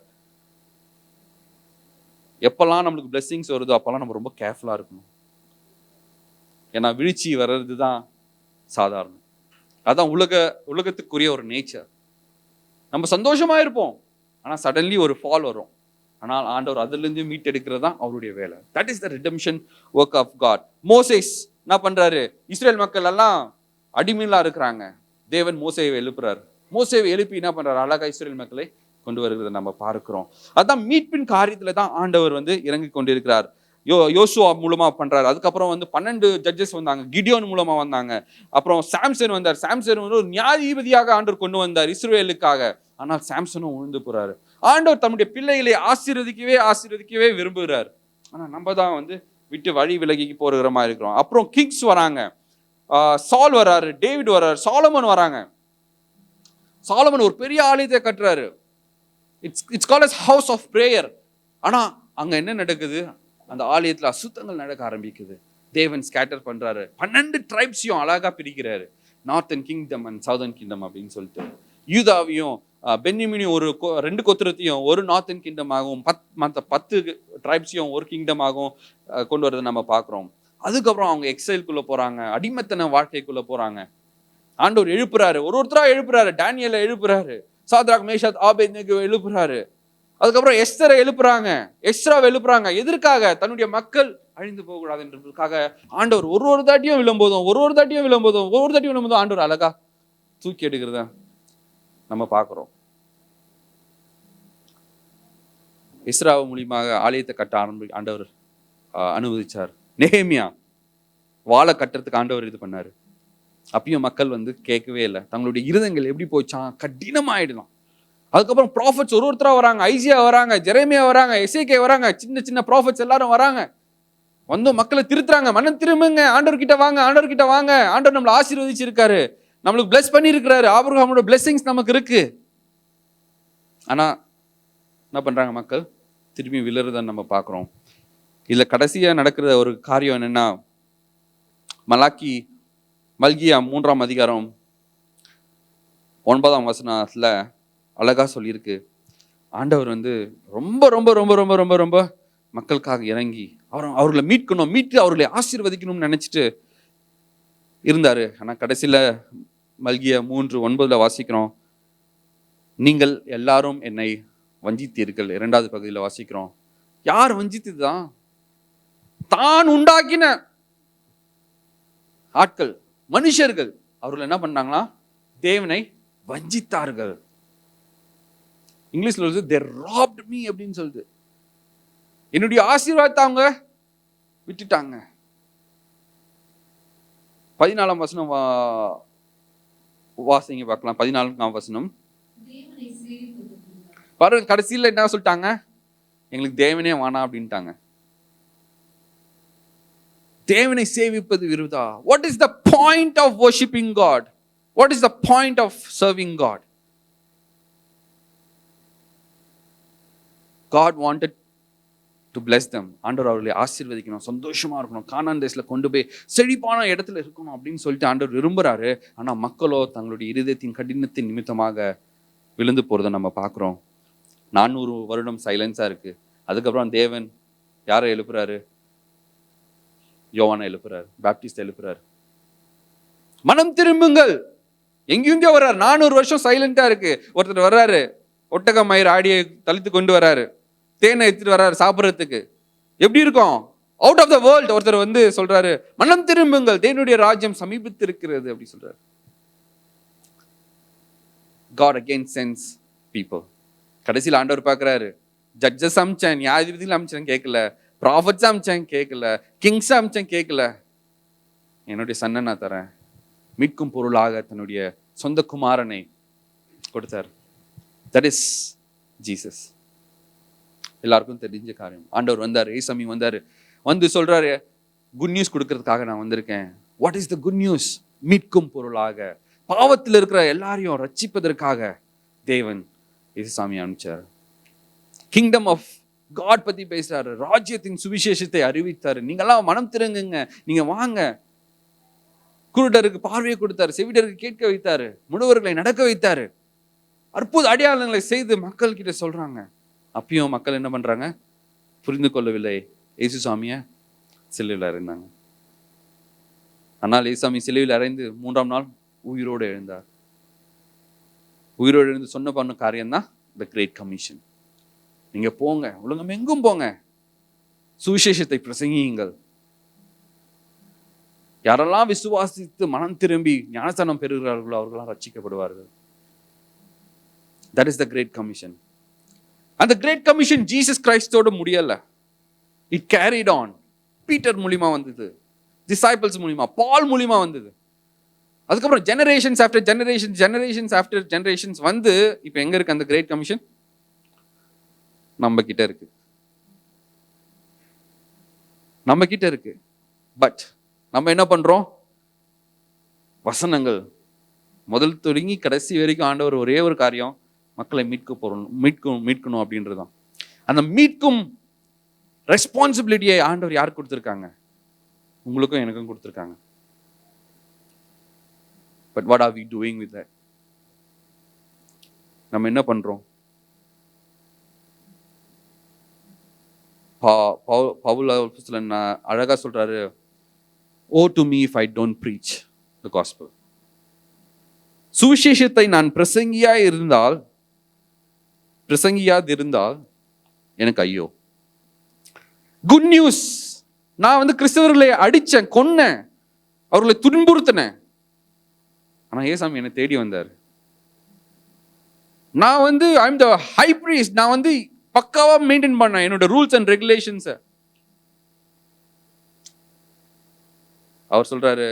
எப்பெல்லாம் நம்மளுக்கு பிளெஸிங்ஸ் வருதோ அப்பெல்லாம் நம்ம ரொம்ப கேர்ஃபுல்லா இருக்கணும். ஏன்னா வீழ்ச்சி வர்றது தான் சாதாரணம். அதான் உலகத்துக்குரிய ஒரு நேச்சர். நம்ம சந்தோஷமா இருப்போம், ஆனா சடன்லி ஒரு ஃபால் வரும். ஆனால் ஆண்டவர் அதுல இருந்து மீட்டெடுக்கிறது தான் அவருடைய வேலை. That is the redemption work of God. Moses என்ன பண்றாரு? இஸ்ரேல் மக்கள் எல்லாம் அடிமையிலா இருக்கிறாங்க. தேவன் மோசேவை எழுப்புறாரு. மோசேவை எழுப்பி என்ன பண்றாரு? அழகா இஸ்ரேல் மக்களை கொண்டு வருகிறத நம்ம பார்க்கிறோம். அதான் மீட்பின் காரியத்துல தான் ஆண்டவர் வந்து இறங்கி கொண்டிருக்கிறார். யோசுவா மூலமா பண்றாரு. அதுக்கப்புறம் வந்து 12 ஜட்ஜஸ் வந்தாங்க, கிடியோன் மூலமா வந்தாங்க. அப்புறம் சாம்சன் வந்தார். சாம்சன் வந்து ஒரு நியாயாதிபதியாக ஆண்டவர் கொண்டு வந்தார் இஸ்ரவேலுக்காக. ஆனால் சாம்சனும் உழுந்து போறாரு. ஆண்டவர் தம்முடைய பிள்ளைகளை ஆசீர்வதிக்கவே விரும்புகிறார். ஆனா நம்ம தான் வந்து விட்டு வழி விலகி போகிற மாதிரி இருக்கிறோம். அப்புறம் கிங்ஸ் வராங்க, சால் வராரு, டேவிட் வராரு, சாலமன் வராங்க. சாலமன் ஒரு பெரிய ஆலயத்தை கட்டுறாரு. It's called as house of prayer. ஆனா அங்க என்ன நடக்குது? அந்த ஆலயத்துல அசுத்தங்கள் நடக்க ஆரம்பிக்குது. தேவன் ஸ்கேட்டர் பண்றாரு. 12 ட்ரைப்ஸையும் அழகா பிரிக்கிறாரு. Northern kingdom and southern kingdom அப்படின்னு சொல்லிட்டு யூதாவையும் பென்யமீனையும் ஒரு 2 கோத்திரத்தையும் ஒரு நார்த்தன் கிங்டம் ஆகும், மற்ற 10 ட்ரைப்ஸையும் ஒரு கிங்டம் ஆகும் கொண்டு வரதை நம்ம பார்க்குறோம். அதுக்கப்புறம் அவங்க எக்ஸைல்குள்ள போறாங்க, அடிமைத்தன வாழ்க்கைக்குள்ள போறாங்க. ஆண்டவர் எழுப்புறாரு, ஒருத்தரா எழுப்புறாரு. டேனியலை எழுப்புறாரு, சாத்ராக், மேஷாக், ஆபேத்நேகோவை எழுப்புறாரு. அதுக்கப்புறம் எஸ்தரை எழுப்புறாங்க, எஸ்ராவை எழுப்புறாங்க. எதற்காக? தன்னுடைய மக்கள் அழிந்து போகக்கூடாது என்றதுக்காக. ஆண்டவர் ஒரு தாட்டியும் விழும்போதும் ஆண்டவர் அழகா தூக்கி எடுக்கிறத நம்ம பார்க்கிறோம். எஸ்ராவு மூலியமாக ஆலயத்தை கட்ட ஆண்டவர் அனுமதிச்சார். நெகேமியா வாழை கட்டுறதுக்கு ஆண்டவர் இது பண்ணாரு. அப்பயும் மக்கள் வந்து கேட்கவே இல்லை. தங்களுடைய இருதயங்கள் எப்படி போச்சான்? கடினமாயிடலாம். அதுக்கப்புறம் ப்ராஃபட்ஸ் ஒருத்தரா வராங்க. ஐசியா வராங்க, ஜெரேமியா வராங்க, எசேக்கியா வராங்க, சின்ன சின்ன ப்ராஃபட்ஸ் எல்லாரும் வராங்க. வந்து மக்களை திருத்துறாங்க. மனம் திரும்புங்க, ஆண்டவர் கிட்ட வாங்க, ஆண்டவர் கிட்ட வாங்க, ஆண்டவர் நம்மளை ஆசீர்வதிச்சிருக்காரு, நம்மளுக்கு பிளஸ் பண்ணி இருக்கிறாரு, ஆபிரகாமோட பிளெஸிங்ஸ் நமக்கு இருக்கு. ஆனா என்ன பண்றாங்க மக்கள்? திரும்பி விழுறத நம்ம பார்க்கிறோம். இதுல கடைசியா நடக்கிற ஒரு காரியம் என்னன்னா, மல்கியா 3ஆம் அதிகாரம் 9ஆம் வசனத்துல அழகா சொல்லியிருக்கு. ஆண்டவர் வந்து ரொம்ப ரொம்ப ரொம்ப ரொம்ப ரொம்ப ரொம்ப மக்களுக்காக இறங்கி அவர்களை மீட்கணும், மீட்டு அவர்களை ஆசீர்வதிக்கணும்னு நினைச்சிட்டு இருந்தாரு. ஆனா கடைசியில மல்கியா 3:9 வாசிக்கிறோம், நீங்கள் எல்லாரும் என்னை வஞ்சித்தீர்கள். 2வது பகுதியில் வாசிக்கிறோம், யார் வஞ்சித்ததுதான்? தான் உண்டாக்கின ஆட்கள், மனுஷர்கள், அவர்கள் என்ன பண்ணாங்களா? தேவனை வஞ்சித்தார்கள். இங்கிலீஷ்ல சொல்லுது they robbed me அப்படின்னு சொல்லுது. என்னுடைய ஆசீர்வாதத்தை அவங்க விட்டுட்டாங்க. 14ஆம் வசனம் வாசிங்க பார்க்கலாம். 14ஆம் வசனம் பாருங்க. கடைசியில் என்ன சொல்லிட்டாங்க? எங்களுக்கு தேவனே வேணாம் அப்படின்ட்டாங்க. தேவனை சேவிப்பது விருதா. What is the point of worshiping God? What is the point of serving God? God wanted to bless them. ஆண்டவர் அவர்களை ஆசீர்வதிக்கணும், சந்தோஷமா இருக்கணும், கானான் தேசத்துல கொண்டு போய் செழிப்பான இடத்துல இருக்கணும் அப்படின்னு சொல்லிட்டு ஆண்டவர் விரும்புறாரு. ஆனா மக்களோ தங்களுடைய இருதயத்தின் கடினத்தின் நிமித்தமாக விழுந்து போறதை நம்ம பார்க்கிறோம். 400 வருடம் சைலன்ஸா இருக்கு. அதுக்கப்புறம் தேவன் யாரை எழுப்புறாரு? யோவானை எழுப்புறாரு, பேப்டிஸ்ட் எழுப்புறாரு. மனம் திரும்புங்கள். எங்கேயும் வர்றாரு. 400 வருஷம் சைலண்டா இருக்கு. ஒருத்தர் வர்றாரு, ஒட்டக மயிர் ஆடியை தளித்து கொண்டு வர்றாரு, தேனை எடுத்துட்டு வர்றாரு சாப்பிட்றதுக்கு. எப்படி இருக்கும்? Out of the world. ஒருத்தர் வந்து சொல்றாரு, மனம் திரும்புங்கள், தேவனுடைய ராஜ்யம் சமீபித்து இருக்கிறது அப்படி சொல்றாரு. God again sends people. கடைசியில் ஆண்டவர் பார்க்கிறாரு, ஜட்ஜஸ் அமிச்சேன், நியாயாதிபதிகள் அமிச்சேன் கேட்கல, ப்ராஃபட்ஸ் அமிச்சேன் கேட்கல, கிங்ஸ் அமிச்சேன் கேட்கல, என்னுடைய சன்னை நான் தரேன். மீட்கும் பொருளாக தன்னுடைய சொந்த குமாரனை கொடுத்தார். That is Jesus. எல்லாருக்கும் தெரிஞ்ச காரியம். ஆண்டவர் வந்தார், ஏசாமி வந்தாரு, வந்து சொல்றாரு, குட் நியூஸ் கொடுக்கறதுக்காக நான் வந்திருக்கேன். What is the good news? மீட்கும் பொருளாக, பாவத்தில் இருக்கிற எல்லாரையும் ரட்சிப்பதற்காக தேவன் ஏசாமி அனுப்பிச்சார். கிங்டம் ஆஃப் காட் பத்தி பேசுறாரு, ராஜ்யத்தின் சுவிசேஷத்தை அறிவித்தாரு. நீங்கெல்லாம் மனம் திருங்குங்க, நீங்க வாங்க. குருடருக்கு பார்வையை கொடுத்தாரு, செவிடருக்கு கேட்க வைத்தாரு, முழுவர்களை நடக்க வைத்தாரு, அற்புத அடையாளங்களை செய்து மக்கள் கிட்ட சொல்றாங்க. அப்பயும் மக்கள் என்ன பண்றாங்க? புரிந்து கொள்ளவில்லை. இயேசுசாமிய சிலுவையில் அறைந்தாங்க. ஆனால் இயேசுசாமி சிலுவையில் அறைந்து 3ஆம் நாள் உயிரோடு எழுந்தார். உயிரோடு எழுந்து சொன்ன பண்ண காரியம் தான் த கிரேட் கமிஷன். நீங்க போங்க, உலகம் எங்கும் போங்க, சுவிசேஷத்தை பிரசங்கியுங்கள். யாரெல்லாம் விசுவாசித்து மனம் திரும்பி ஞானஸ்தானம் பெறுகிறார்களோ அவர்களாம் ரட்சிக்கப்படுவார்கள். That is the great commission. And the great commission Jesus கிரைஸ்டோட முடியல. It carried on. பீட்டர் மூலியமா வந்தது, டிசைபிள்ஸ் மூலியமா, பால் மூலியமா வந்தது. அதுக்கப்புறம் ஜெனரேஷன்ஸ் ஆஃப்டர் ஜெனரேஷன்ஸ் வந்து இப்போ எங்க இருக்கு அந்த கிரேட் கமிஷன்? நம்ம கிட்ட இருக்கு, நம்ம கிட்ட இருக்கு. பட் நம்ம என்ன பண்றோம்? வசனங்கள் முதல் தொடங்கி கடைசி வரைக்கும் ஆண்டவர் ஒரே ஒரு காரியம், மக்களை மீட்கணும் அப்படின்றதுதான். அந்த மீட்கும் ரெஸ்பான்சிபிலிட்டியை ஆண்டவர் யாருக்கு கொடுத்துருக்காங்க? உங்களுக்கும் எனக்கும் கொடுத்துருக்காங்க. But what are we doing with that? நம்ம என்ன பண்றோம்? பவுல் அழகா சொல்றாரு, woe to me if I don't preach the gospel. சுவிசேஷத்தை நான் பிரசங்கியாதிருந்தால் எனக்கு ஐயோ. குட் நியூஸ், நான் வந்து கிறிஸ்தவர்களை அடிச்சேன், கொன்னேன், அவர்களை துன்புறுத்தினேன். ஆனா ஏசாமி என்னை தேடி வந்தார். நான் வந்து ஐ அம் த ஹை பிரீஸ்ட், நான் வந்து பக்காவா மெயின்டைன் பண்ணேன் என்னோட ரூல்ஸ் அண்ட் ரெகுலேஷன்ஸ். அவர் சொல்றாரு,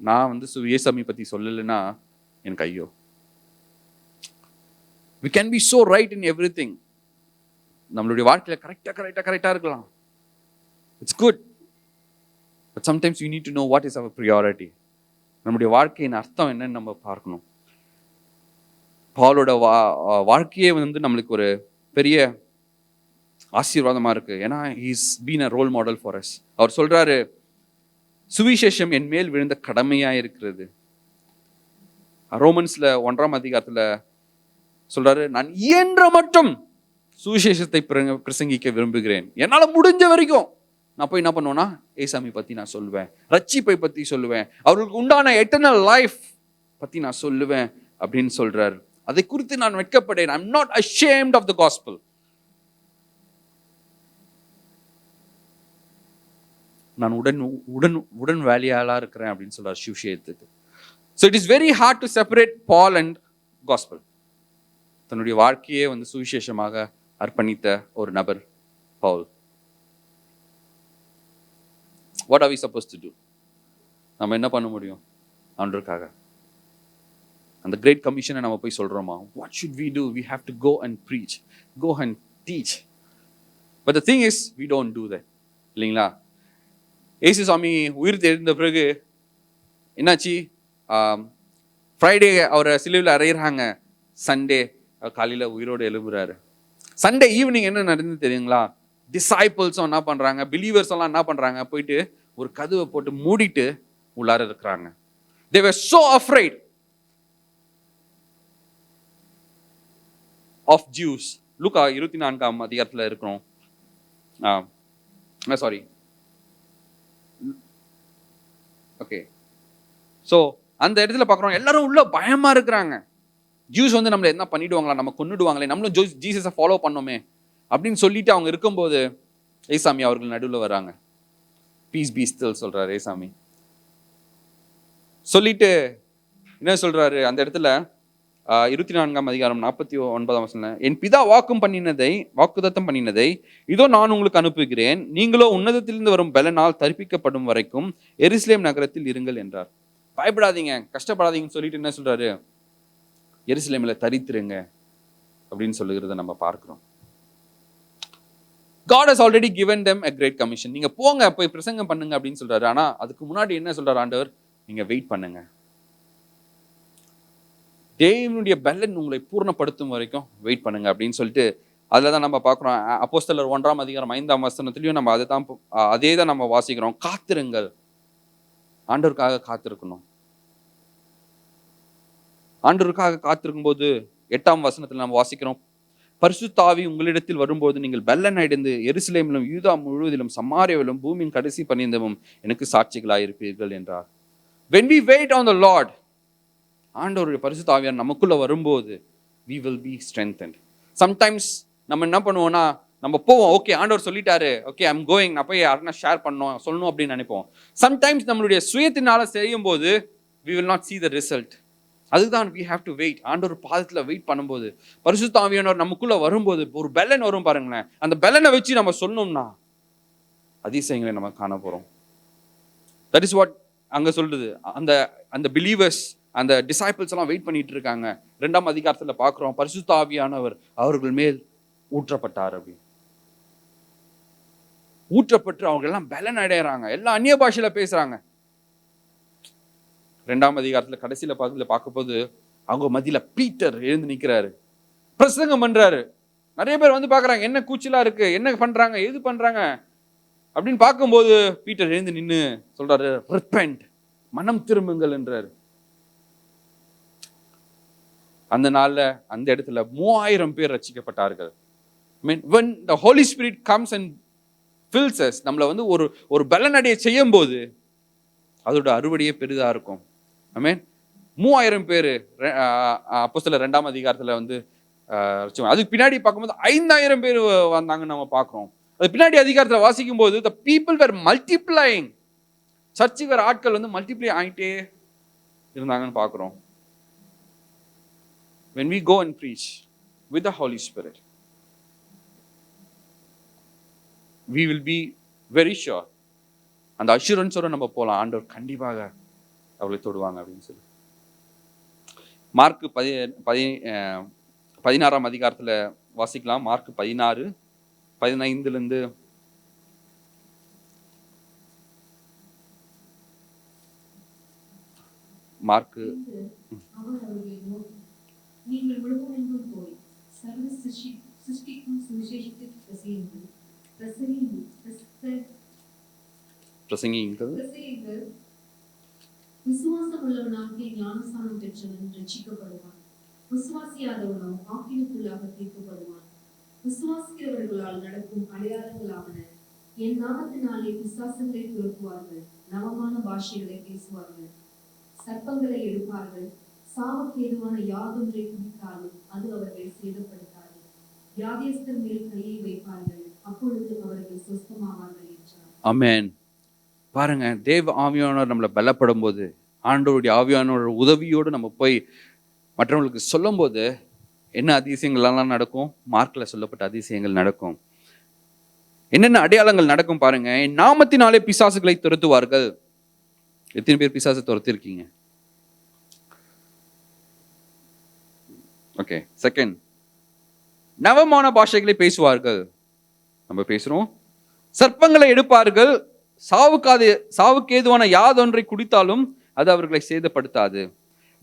நான் வந்து ஏசாமி பத்தி சொல்லலைன்னா எனக்கு ஐயோ. we can be so right in everything. நம்மளுடைய வாழ்க்கையில கரெக்டா இருக்கலாம். It's good. But sometimes we need to know what is our priority. நம்முடைய வாழ்க்கையின் அர்த்தம் என்னன்னு நம்ம பார்க்கணும். பவுலோட வாழ்க்கையே வந்து நம்மளுக்கு ஒரு பெரிய ஆசீர்வாதமா இருக்கு. ஏன்னா he's been a role model for us. அவர் சொல்றாரு, சுவிசேஷம் என் மேல் விழுந்த கடமையா இருக்கிறது. ரோமன்ஸ்ல 1ஆம் அதிகாரத்துல சொல்றாரு, நான் இயன்ற மட்டும் சுவிசேஷத்தை பிரசங்கிக்க விரும்புகிறேன். என்னால முடிஞ்ச வரைக்கும் நான் போய் என்ன பண்ணுவேன்னா ஏசாமி பத்தி நான் சொல்லுவேன், ரட்சிப்பை பத்தி சொல்லுவேன், அவர்களுக்கு உண்டான எட்டர்னல் லைஃப் பத்தி நான் சொல்லுவேன் அப்படின்னு சொல்றாரு. அதை குறித்து நான் வெட்கப்படேன். I'm not ashamed of the gospel. நான் உடன் வேலையாளா இருக்கிறேன் அப்படின்னு சொல்றாரு சுவிசேஷத்துக்கு. So it is very hard to separate Paul and gospel. தன்னுடைய வாழ்க்கையே வந்து சுவிசேஷமாக அர்ப்பணித்த ஒரு நபர் Pavul. What are we supposed to do? நம்ம என்ன பண்ண முடியும் ஆண்டவருக்காக? அந்த கிரேட் கமிஷனை நம்ம போய் சொல்றோமா? What should we do? We have to go and preach, go and teach. But the thing is, we don't do that. இல்லைங்களா? ஏசு சாமி உயிர் தெரிந்த பிறகு என்னாச்சு? ஃப்ரைடே அவரை சிலுவையில் அறையிறாங்க. சண்டே காலையில் உயிரோடு எழுப்புறாரு. சண்டே ஈவினிங் என்ன நடந்து தெரியுங்களா? டிசைபிள்ஸும் என்ன பண்ணுறாங்க, பிலீவர்ஸ் எல்லாம் என்ன பண்ணுறாங்க, போயிட்டு ஒரு கதவை போட்டு மூடிட்டு உள்ளார இருக்கிறாங்க. They were so afraid of Jews. லூக்கா 24ஆம் அதிகாரத்தில் இருக்கிறோம். Sorry, okay. ஸோ அந்த இடத்துல பார்க்குறோம், எல்லாரும் உள்ள பயமா இருக்கிறாங்க. ஜூஸ் வந்து நம்மளை என்ன பண்ணிடுவாங்களா, நம்ம கொன்னுடுவாங்களே, நம்மளும் ஜீசஸை ஃபாலோ பண்ணோமே அப்படின்னு சொல்லிட்டு அவங்க இருக்கும்போது ஏசாமி அவர்கள் நடுவில் வராங்க. பீஸ் பீ ஸ்டில் சொல்றாரு ஏசாமி. சொல்லிட்டு என்ன சொல்றாரு அந்த இடத்துல 24ஆம் அதிகாரம் 49ஆம் வசனம், என் பிதா வாக்குத்தத்தம் பண்ணினதை இதோ நான் உங்களுக்கு அனுப்புகிறேன், நீங்களோ உன்னதத்திலிருந்து வரும் பலனால் தரிப்பிக்கப்படும் வரைக்கும் எருசலேம் நகரத்தில் இருங்கள் என்றார். பயப்படாதீங்க, கஷ்டப்படாதீங்கன்னு சொல்லிட்டு என்ன சொல்றாரு, எருசலேமில் தரித்திருங்க அப்படின்னு சொல்லுகிறத நம்ம பார்க்கிறோம். God has already given them a great commission. நீங்க போங்க, போய் பிரசங்கம் பண்ணுங்க அப்படின்னு சொல்றாரு. ஆனா அதுக்கு முன்னாடி என்ன சொல்றாரு ஆண்டவர், நீங்க வெயிட் பண்ணுங்க, தேவனுடைய பலன் உங்களை பூர்ணப்படுத்தும் வரைக்கும் வெயிட் பண்ணுங்க அப்படின்னு சொல்லிட்டு அதில் தான் நம்ம பார்க்குறோம். அப்போஸ்தலர் 1ஆம் அதிகாரம் 5ஆம் வசனத்திலையும் நம்ம அதே தான் நம்ம வாசிக்கிறோம். காத்திருங்கள், ஆண்டவருக்காக காத்திருக்கணும். ஆண்டவருக்காக காத்திருக்கும் போது 8ஆம் வசனத்தில் நம்ம வாசிக்கிறோம், பரிசுத்த ஆவி உங்களிடத்தில் வரும்போது நீங்கள் பலன் அடைந்து எருசலேமிலும் யூதா முழுவதிலும் சமாரியாவிலும் பூமியின் கடைசி பரியந்தமும் எனக்கு சாட்சிகளாயிருப்பீர்கள் என்றார். When we wait on the Lord, ஆண்டவருடைய பரிசுத்த ஆவியார் நமக்குள்ள வரும்போது we will be strengthened. Sometimes நம்ம என்ன பண்ணுவோம்னா, நம்ம போவோம், ஓகே ஆண்டவர் சொல்லிட்டாரு, ஓகே ஐம் கோயிங், நான் போய் யாருன்னா ஷேர் சொல்லணும் அப்படின்னு நினைப்போம். சம்டைம்ஸ் நம்மளுடைய சுயத்தினால செய்யும் போது we will not see the result. அதுதான் we have to wait. ஆண்டவர் பாதத்தில் வெயிட் பண்ணும்போது பரிசுத்த ஆவியானவர் நமக்குள்ள வரும்போது ஒரு பலன் வரும் பாருங்களேன். அந்த பலனை வச்சு நம்ம சொன்னோம்னா அதிசயங்களை நம்ம காண போறோம். தட் இஸ் வாட் அங்க சொல்றது. அந்த பிலீவர்ஸ், அந்த டிசைபிள்ஸ் எல்லாம் வெயிட் பண்ணிட்டு இருக்காங்க. 2ஆம் அதிகாரத்துல பார்க்கிறோம், பரிசுத்த ஆவியானவர் அவர்கள் மேல் ஊற்றப்பட்டார். அப்படி ஊற்றப்பட்டு அவங்க எல்லாம் பலன் அடையறாங்க, எல்லாம் அந்நிய பாஷையில பேசுறாங்க. 2ஆம் அதிகாரத்துல கடைசியில பார்க்கும்போது அவங்க மத்தியில பீட்டர் எழுந்து நிக்கிறாரு, பிரசங்கம் பண்றாரு. நிறைய பேர் வந்து பாக்குறாங்க, என்ன கூச்சலா இருக்கு, என்ன பண்றாங்க, எது பண்றாங்க அப்படின்னு பார்க்கும்போது பீட்டர் எழுந்து நின்று சொல்றாரு, ரிப்பெண்ட், மனம் திரும்புங்கள் என்றாரு. அந்த நாள்ல அந்த இடத்துல 3000 பேர் ரட்சிக்கப்பட்டார்கள். I mean, when the Holy Spirit comes and fills us, நம்மள வந்து ஒரு பலனடைய செய்யும் போது அதோட அறுவடையே பெரிதா இருக்கும். I mean, 3000 பேர் அப்போஸ்தலர் 2ஆம் அதிகாரத்துல வந்து அதுக்கு பின்னாடி பார்க்கும்போது 5000 பேர் வந்தாங்கன்னு நம்ம பார்க்கிறோம். அது பின்னாடி அதிகாரத்துல வாசிக்கும் போது the people were multiplying. சர்ச்சுக்கு வர ஆட்கள் வந்து மல்டிப்ளை ஆகிட்டே இருந்தாங்கன்னு பார்க்கிறோம். When we go and preach with the Holy Spirit, we will be very sure. அந்த அஷூரன்ஸோட நம்ம போகலாம், ஆண்டவர் கண்டிப்பாக அவளை தொடுவாங்க அப்படின்னு சொல்லி. மார்க் 16ஆம் அதிகாரத்துல வாசிக்கலாம். Mark 16, 15 mark. அவர் அவர்களை நோக்கி, நீங்கள் உலகமெங்கும் போய் சர்வ சிருஷ்டிக்கும் சுவிசேஷத்தை பிரசங்கியுங்கள். விசுவாசம் உள்ளவனாகிய ஞானஸ்நானம் பெற்றவன் ரட்சிக்கப்படுவான், விசுவாசியாதவனோ ஆக்கினைக்குள்ளாக தீர்க்கப்படுவான். விசுவாசிக்கிறவர்களால் நடக்கும் அடையாளங்களாவன, என் நாமத்தினாலே பிசாசுகளை துரத்துவார்கள், நவமான பாஷைகளை பேசுவார்கள், சர்ப்பங்களை எடுப்பார்கள், சாவுக்கேதுவான யாதொன்றை குடித்தாலும் அது அவர்களை சேதப்படுத்தாது, வியாதியஸ்தர் மேல் கையை வைப்பார்கள், அப்பொழுது அவர்கள் சுஸ்தமாவார்கள் என்றார். ஆமென். பாருங்க, தேவ ஆவியானவர் நம்மளை பலப்படும் போது, ஆண்டவருடைய ஆவியானவர் உதவியோடு நம்ம போய் மற்றவங்களுக்கு சொல்லும் போது என்ன அதிசயங்கள்லாம் நடக்கும்? மார்க்ல சொல்லப்பட்ட அதிசயங்கள் நடக்கும். என்னென்ன அடையாளங்கள் நடக்கும் பாருங்க. என் நாமத்தினாலே பிசாசுகளை துரத்துவார்கள். எத்தனை பேர் பிசாசை துரத்திருக்கீங்க? ஓகே. செகண்ட், நவமான பாஷைகளை பேசுவார்கள். நம்ம பேசுறோம். சர்ப்பங்களை எடுப்பார்கள், சாவுக்கு ஏதுவான யாதொன்றை குடித்தாலும் அது அவர்களை சேதப்படுத்தாது,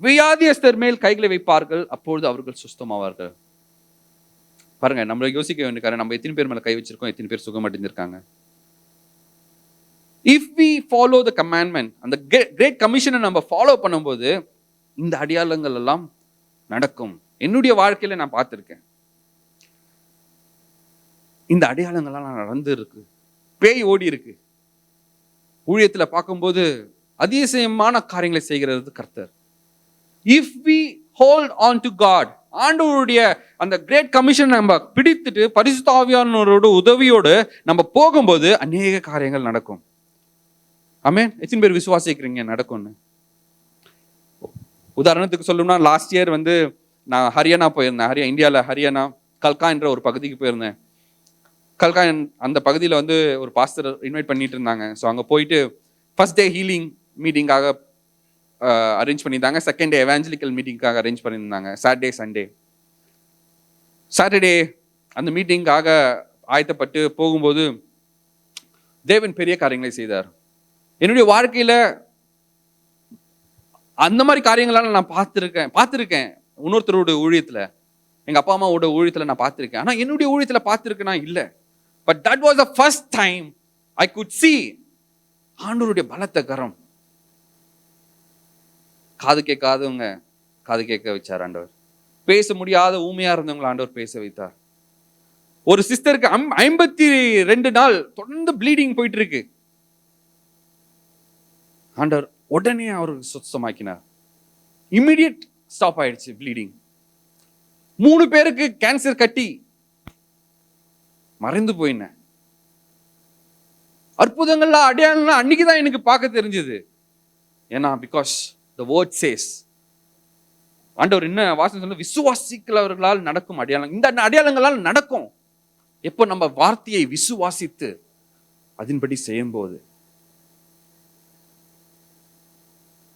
வியாதியஸ்தர் மேல் கைகளை வைப்பார்கள், அப்பொழுது அவர்கள் சுஸ்தமாவார்கள். பாருங்க, நம்மளை யோசிக்க வேண்டிய நம்ம எத்தனை பேர் மேல கை வச்சிருக்கோம், எத்தனை பேர் சுகமடைந்திருக்காங்க? If we follow the commandment, அந்த கிரேட் கமிஷனை நம்ம ஃபாலோ பண்ணும்போது இந்த அடையாளங்கள் எல்லாம் நடக்கும். என்னுடைய வாழ்க்கையில நான் பார்த்திருக்கேன், இந்த அடையாளங்கள்லாம் நடந்து இருக்கு. பேய் ஓடி இருக்கு. ஊழியத்துல பார்க்கும்போது அதிசயமான காரியங்களை செய்கிறது கர்த்தர். If we hold on to God, ஆண்டவருடைய அந்த கிரேட் கமிஷன் நம்ம பிடித்துட்டு பரிசுத்த ஆவியானவரோட உதவியோடு நம்ம போகும்போது அநேக காரியங்கள் நடக்கும். ஆமென். எத்தனை பேர் விசுவாசிக்கிறீங்க நடக்கும்னு? உதாரணத்துக்கு சொல்லணும்னா, லாஸ்ட் இயர் நான் ஹரியானா போயிருந்தேன். இந்தியாவில் ஹரியானா கல்கா என்ற ஒரு பகுதிக்கு போயிருந்தேன். கல்கா அந்த பகுதியில் ஒரு பாஸ்டர் இன்வைட் பண்ணிட்டு இருந்தாங்க. ஸோ அங்கே போயிட்டு ஃபர்ஸ்ட் டே ஹீலிங் மீட்டிங்காக அரேஞ்ச் பண்ணியிருந்தாங்க. செகண்ட் டே எவாஞ்சலிக்கல் மீட்டிங்காக அரேஞ்ச் பண்ணியிருந்தாங்க. Saturday Sunday. சாட்டர்டே அந்த மீட்டிங்காக ஆயத்தப்பட்டு போகும்போது தேவன் பெரிய காரியங்களை செய்தார். என்னுடைய வாழ்க்கையில அந்த மாதிரி காரியங்களால நான் பார்த்துருக்கேன். இன்னொருத்தரோட ஊழியத்துல, எங்க அப்பா அம்மாவோட ஊழியத்துல நான் பார்த்துருக்கேன். ஆனா என்னுடைய ஊழியத்துல பார்த்துருக்கேனா இல்லை. But that was the first time I could see ஆண்டவருடைய பலத்த கரம். காது கேட்காதவங்க காது கேட்க வச்சார் ஆண்டவர். பேச முடியாத ஊமையா இருந்தவங்களை ஆண்டவர் பேச வைத்தார். ஒரு சிஸ்டருக்கு 52 நாள் தொடர்ந்து ப்ளீடிங் போயிட்டு இருக்கு. ஆண்டவர் உடனே அவருக்கு சுத்தமாக்கினார். இமிடியட் ஸ்டாப் ஆயிடுச்சு ப்ளீடிங். 3 பேருக்கு கேன்சர் கட்டி மறைந்து போயின. அற்புதங்கள்லாம் அடையாளம்லாம் அன்னைக்குதான் எனக்கு பார்க்க தெரிஞ்சது. ஏன்னா பிகாஸ் த வேர்ட் சேஸ், ஆண்டவர் என்ன வாசனை சொல்ல, விசுவாசிக்கிறவர்களால் நடக்கும் அடையாளம். இந்த அடையாளங்களால் நடக்கும் எப்போ நம்ம வார்த்தையை விசுவாசித்து அதன்படி செய்யும் போது.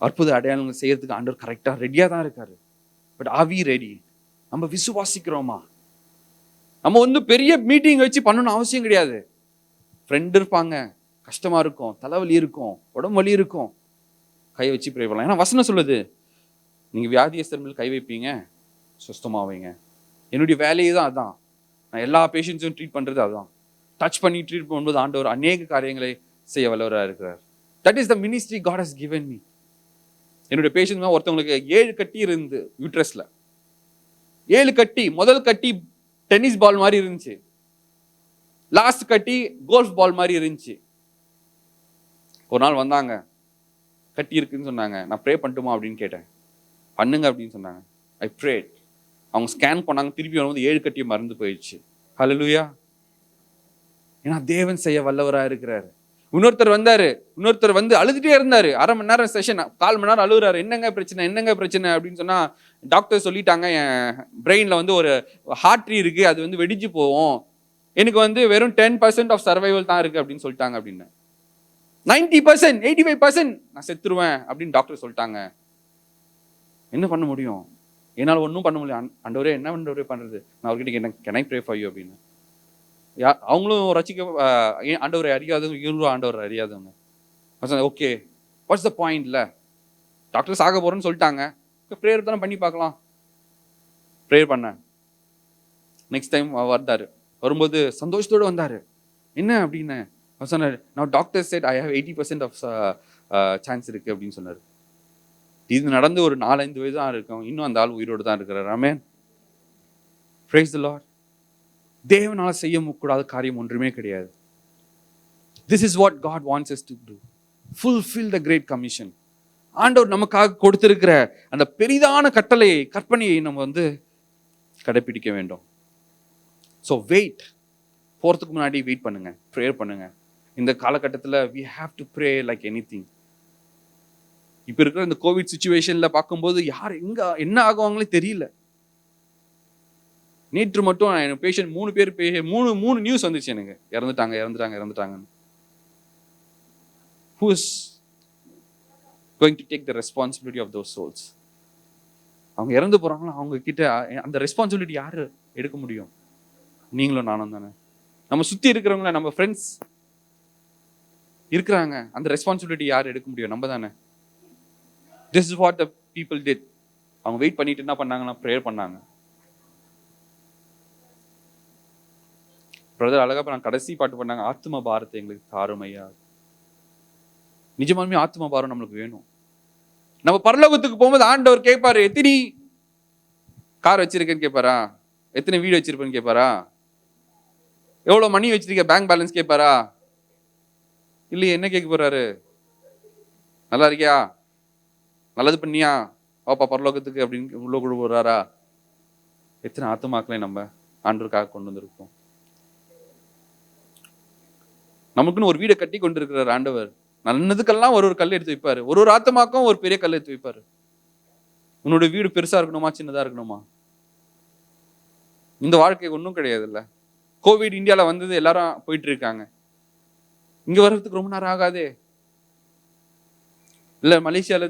அற்புத அடையாளங்கள் செய்யறதுக்கு ஆண்டவர் கரெக்டா ரெடியா தான் இருக்காரு. But are we ready? நம்ம விசுவாசிக்கிறோமா? நம்ம பெரிய மீட்டிங் வச்சு பண்ணணும்னு அவசியம் கிடையாது. ஃப்ரெண்ட் இருப்பாங்க, கஷ்டமா இருக்கும், தலைவலி இருக்கும், உடம்பு வலி இருக்கும், கை வச்சு ப்ரே பண்ணலாம். ஏன்னா வசனம் சொல்லுது, நீங்க வியாதியஸ்தர் மேல் கை வைப்பீங்க, சுஸ்தமாவீங்க. என்னுடைய வேலையே தான் அதான். நான் எல்லா பேஷண்ட்ஸும் ட்ரீட் பண்றது அதான். டச் பண்ணி ட்ரீட் பண்ணும்போது ஆண்டவர் அநேக காரியங்களை செய்ய வல்லவராக இருக்கிறார். That is the ministry God has given me. என்னுடைய பேஷண்ட் ஒருத்தவங்களுக்கு 7 கட்டி இருந்து யூட்ரஸ்ல 7 கட்டி. முதல் கட்டி டென்னிஸ் பால் மாதிரி இருந்துச்சு, லாஸ்ட் கட்டி கோல்ஃப் பால் மாதிரி இருந்துச்சு. ஒரு நாள் வந்தாங்க, கட்டி இருக்குன்னு சொன்னாங்க. நான் ப்ரே பண்ணட்டுமா அப்படின்னு கேட்டேன். பண்ணுங்க அப்படின்னு சொன்னாங்க. ஐ ப்ரேட். அவங்க ஸ்கேன் பண்ணாங்க, திருப்பி வரும்போது 7 கட்டியை மறந்து போயிடுச்சு. ஹல்லேலூயா. ஏன்னா தேவன் செய்ய வல்லவராக இருக்கிறாரு. இன்னொருத்தர் அழுதுட்டே இருந்தாரு. அரை மணி நேரம் செஷன், 1/4 மணி நேரம் அழுகுறாரு. என்னங்க பிரச்சனை அப்படின்னு சொன்னா, டாக்டர் சொல்லிட்டாங்க, என் பிரெயின்ல ஒரு ஹார்ட்ரி இருக்கு, அது வெடிச்சு போவோம், எனக்கு வெறும் 10% ஆஃப் சர்வைவல் தான் இருக்கு அப்படின்னு சொல்லிட்டாங்க. அப்படின்னு 90%, 85% நான் செத்துருவேன் அப்படின்னு டாக்டர் சொல்லிட்டாங்க. என்ன பண்ண முடியும்? என்னால் ஒன்றும் பண்ண முடியல. ஆண்டவரே என்ன ஆண்டவரே பண்ணுறது? நான் அவர்கிட்ட கேட்டேன், can I pray for you அப்படின்னு. அவங்களும் ஆண்டவரை அறியாதவங்க, இவங்களும் ஆண்டவரை அறியாதவங்க. Okay, what's the point? இல்லை, டாக்டர் சாக போகிறேன்னு சொல்லிட்டாங்க, ப்ரேயர் தானே பண்ணி பார்க்கலாம். ப்ரேயர் பண்ணேன். நெக்ஸ்ட் டைம் வந்தார். வரும்போது சந்தோஷத்தோடு வந்தார். என்ன அப்படின்னு சொன்னார், நான் doctor said I have 80% of chance இருக்குது அப்படின்னு சொன்னார். இது நடந்து ஒரு 4-5 வயது தான் இருக்கும், இன்னும் அந்த ஆள் உயிரோடு தான் இருக்கிறார். ஆமென், பிரைஸ் தி லார்ட். தேவனால் செய்ய கூடாத காரியம் ஒன்றுமே கிடையாது. This is what God wants us to do. Fulfill the great commission. ஆண்டவர் நமக்காக கொடுத்திருக்கிற அந்த பெரிதான கட்டளையை, கற்பனையை நம்ம கடைபிடிக்க வேண்டும். ஸோ வெயிட், போகிறதுக்கு முன்னாடி வெயிட் பண்ணுங்க, ப்ரேயர் பண்ணுங்க. இந்த காலகட்டத்தில் we have to pray like anything. இப்போ இருக்கிற இந்த கோவிட் சுச்சுவேஷனில் பார்க்கும்போது யார் எங்கே என்ன ஆகுவாங்களே தெரியல. நேற்று மட்டும் என் பேஷண்ட் 3 பேர் மூணு நியூஸ் வந்துச்சு எனக்கு, இறந்துட்டாங்கன்னு. Who is going to take the responsibility of those souls? அவங்க இறந்து போறாங்களா, அவங்க கிட்ட அந்த ரெஸ்பான்சிபிலிட்டி யாரு எடுக்க முடியும்? நீங்களும் நானும் தானே. நம்ம சுத்தி இருக்கிறவங்கள, நம்ம ஃப்ரெண்ட்ஸ் இருக்கிறாங்க, அந்த ரெஸ்பான்சிபிலிட்டி யார் எடுக்க முடியும்? நம்ம தானே. This is what the people did. அவங்க வெயிட் பண்ணிட்டு என்ன பண்ணாங்கன்னா ப்ரேயர் பண்ணாங்க. பிரதர் அழகா நான் கடைசி பாட்டு பண்ணாங்க, ஆத்ம பாரத்தை எங்களுக்கு தாருமையா. நிஜமாலுமே ஆத்ம பாரம் நம்மளுக்கு வேணும். நம்ம பரலோகத்துக்கு போகும்போது ஆண்டவர் கேட்பாரு, எத்தனை கார் வச்சிருக்கேன்னு கேட்பாரா? எத்தனை வீடு வச்சிருப்பேன்னு கேட்பாரா? எவ்வளவு மணி வச்சிருக்க, பேங்க் பேலன்ஸ் கேட்பாரா? இல்லையே, என்ன கேட்க போறாரு? நல்லா இருக்கியா, நல்லது பண்ணியா, வாப்பா பரலோகத்துக்கு அப்படின்னு உள்ள கொண்டு போறாரா? எத்தனை ஆத்மாக்களை நம்ம ஆண்டவருக்காக கொண்டு வந்திருக்கோம். நமக்குன்னு ஒரு வீடை கட்டி கொண்டு இருக்கிறார் ஆண்டவர். நல்லதுக்கெல்லாம் ஒரு கல் எடுத்து வைப்பாரு, ஒரு ஆத்மாக்கும் ஒரு பெரிய கல் எடுத்து வைப்பாரு. உன்னோட வீடு பெருசா இருக்கணுமா, சின்னதா இருக்கணுமா? இந்த வாழ்க்கை ஒன்றும் கிடையாது. இல்ல, கோவிட் இந்தியாவில் வந்தது, எல்லாரும் போயிட்டு இருக்காங்க. இங்க வர்றதுக்கு ரொம்ப நேரம் ஆகாதே. இல்ல, மலேசியால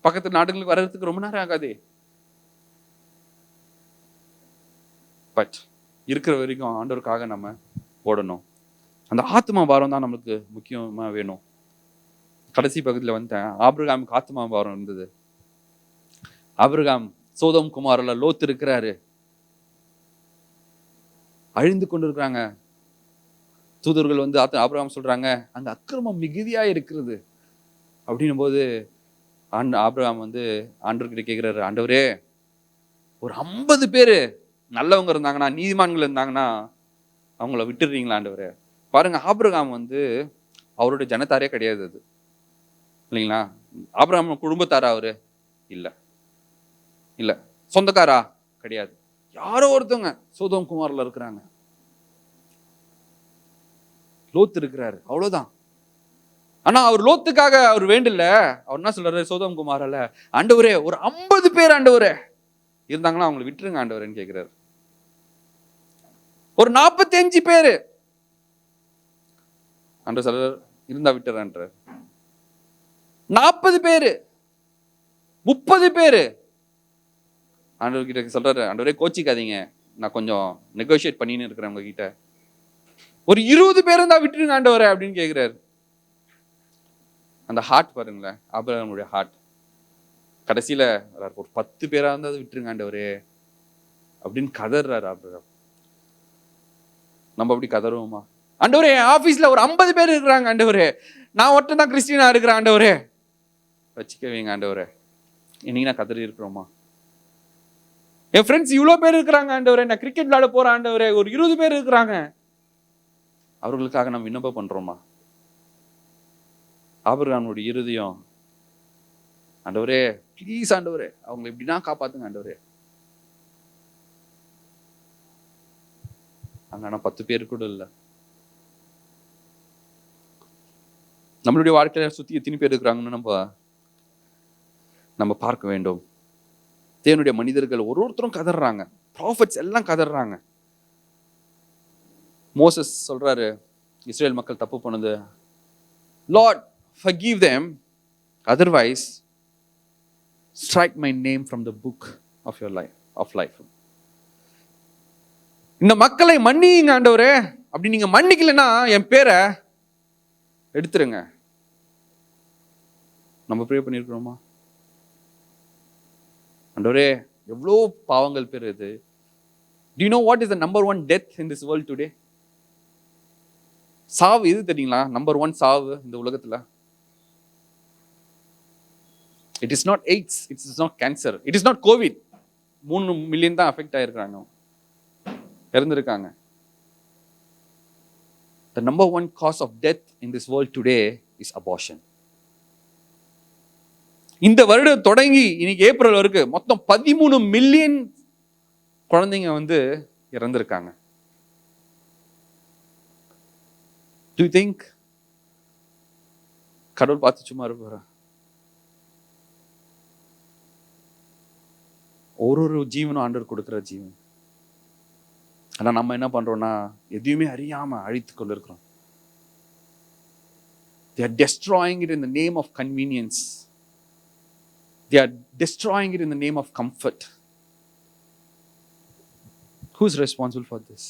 பக்கத்து நாடுகளுக்கு வர்றதுக்கு ரொம்ப நேரம் ஆகாதே. பட் இருக்கிற வரைக்கும் ஆண்டவருக்காக நம்ம ஓடணும். அந்த ஆத்மா பாரம் தான் நம்மளுக்கு முக்கியமா வேணும். கடைசி பகுதியில் வந்தேன், ஆபிரகாமுக்கு ஆத்மா பாரம் இருந்தது. ஆபிரகாம் சோதோம் குமாரில் லோத் இருக்கிறாரு, அழிந்து கொண்டு இருக்கிறாங்க. தூதர்கள் ஆபிரகாம் சொல்றாங்க, அங்க அக்கிரமம் மிகுதியா இருக்கிறது அப்படின்னும் போது ஆபிரகாம் ஆண்டவர்கிட்ட கேட்கிறாரு, ஆண்டவரே ஒரு 50 பேரு நல்லவங்க இருந்தாங்கன்னா, நீதிமான்கள் இருந்தாங்கன்னா அவங்கள விட்டுடுறீங்களா ஆண்டவரே? பாருங்க, ஆபிரகாம் அவருடைய ஜனத்தாரே கிடையாது, அது இல்லைங்களா? ஆபிரகாம் குடும்பத்தாரா அவரு? இல்ல. சொந்தக்காரா? கிடையாது. யாரோ ஒருத்தவங்க சோதோம் குமாரில் இருக்கிறாங்க. லோத் இருக்கிறாரு, அவ்வளவுதான். ஆனா அவர் லோத்துக்காக அவர் வேண்டல. அவர் என்ன சொல்றாரு சோதோம் குமாரால, ஆண்டவரே ஒரு 50 பேர் ஆண்டவரே இருந்தாங்கன்னா அவங்களை விட்டுருங்க ஆண்டவரேன்னு கேட்கிறாரு. ஒரு 45 பேரு ஆண்டவர் சொல்றார், இருந்தா விட்டுறான்ற. 40 பேரு, 30 பேரு ஆண்டவர் கிட்ட சொல்றாரு, ஆண்டவரே கோச்சிக்காதீங்க, நான் கொஞ்சம் நெகோசியேட் பண்ணின்னு இருக்கிறேன் உங்க கிட்ட. ஒரு 20 பேரும் தான் விட்டுருங்க ஆண்டவரே அப்படின்னு கேட்கிறாரு. அந்த ஹார்ட் பாருங்களேன், ஆபிரகாமுடைய ஹார்ட். கடைசியில ஒரு 10 பேரா இருந்தா விட்டுருங்க ஆண்டவரே அப்படின்னு கதறாரு ஆபிரகாம். நம்ம அப்படி கதறுவோமா? ஆண்டவரே ஆபீஸ்ல ஒரு 50 பேர் இருக்கிறாங்க ஆண்டவரே, நான் ஒருத்தன் தான் கிறிஸ்டியனா இருக்கிறேன் ஆண்டவரே, வச்சுக்கவீங்க ஆண்டவரே. இன்னைக்கு நான் கதறி இருக்கிறோமா? என் ஃப்ரெண்ட்ஸ் இவ்வளவு பேர் இருக்கிறாங்க ஆண்டவரே, நான் கிரிக்கெட் விளையாட போறேன் ஆண்டவரே, ஒரு 20 பேர் இருக்கிறாங்க, அவர்களுக்காக நம்ம விண்ணப்பம் பண்றோமா? ஆபிரகாமுடைய இருதயம், ஆண்டவரே ப்ளீஸ் ஆண்டவரே அவங்களை எப்படின்னா காப்பாத்துங்க ஆண்டவரே. அங்க 10 பேர் கூட இல்லை. நம்மளுடைய வாழ்க்கையில சுத்தி எத்தனை பேர் இருக்கிறாங்கன்னு நம்ம பார்க்க வேண்டும். தேவனுடைய மனிதர்கள் ஒருத்தரும் கதறாங்க, ப்ராஃபட்ஸ் எல்லாம் கதறாங்க. மோசஸ் சொல்றாரு, இஸ்ரேல் மக்கள் தப்பு பண்ணது, Lord forgive them, otherwise strike my name from the book of your life, of life. இந்த மக்களை மன்னியுங்க ஆண்டவரே, அப்படி நீங்க மன்னிக்கலைன்னா என் பேரை எடுத்துருங்க. நம்ம ப்ரே பண்ணியிருக்கிறோமா? ஆண்டவரே எவ்வளோ பாவங்கள் பேர் இது. Do you know what is the number one death in this world today? சாவு எது தெரியுங்களா? நம்பர் 1 சாவு இந்த உலகத்துல. It is not AIDS, it is not cancer, it is not COVID. 3 million தான் அஃபெக்ட் ஆயிருக்காங்க, இறந்துருக்காங்க. The number one cause of death in this world today is abortion. இந்த வருடம் தொடங்கி இன்னைக்கு ஏப்ரல் வரைக்கும் மொத்தம் 13 மில்லியன் குழந்தைங்க இறந்திருக்காங்க. Do you think கடவுள் பார்த்து சும்மா இருப்பாரா? ஒரு ஜீவனும் ஆண்டவர் கொடுக்கிற ஜீவன். ஆனா நம்ம என்ன பண்றோம்னா எதையுமே அறியாம அழித்து கொண்டு இருக்கிறோம். They are destroying it in the name of convenience. They are destroying it in the name of comfort. Who is responsible for this?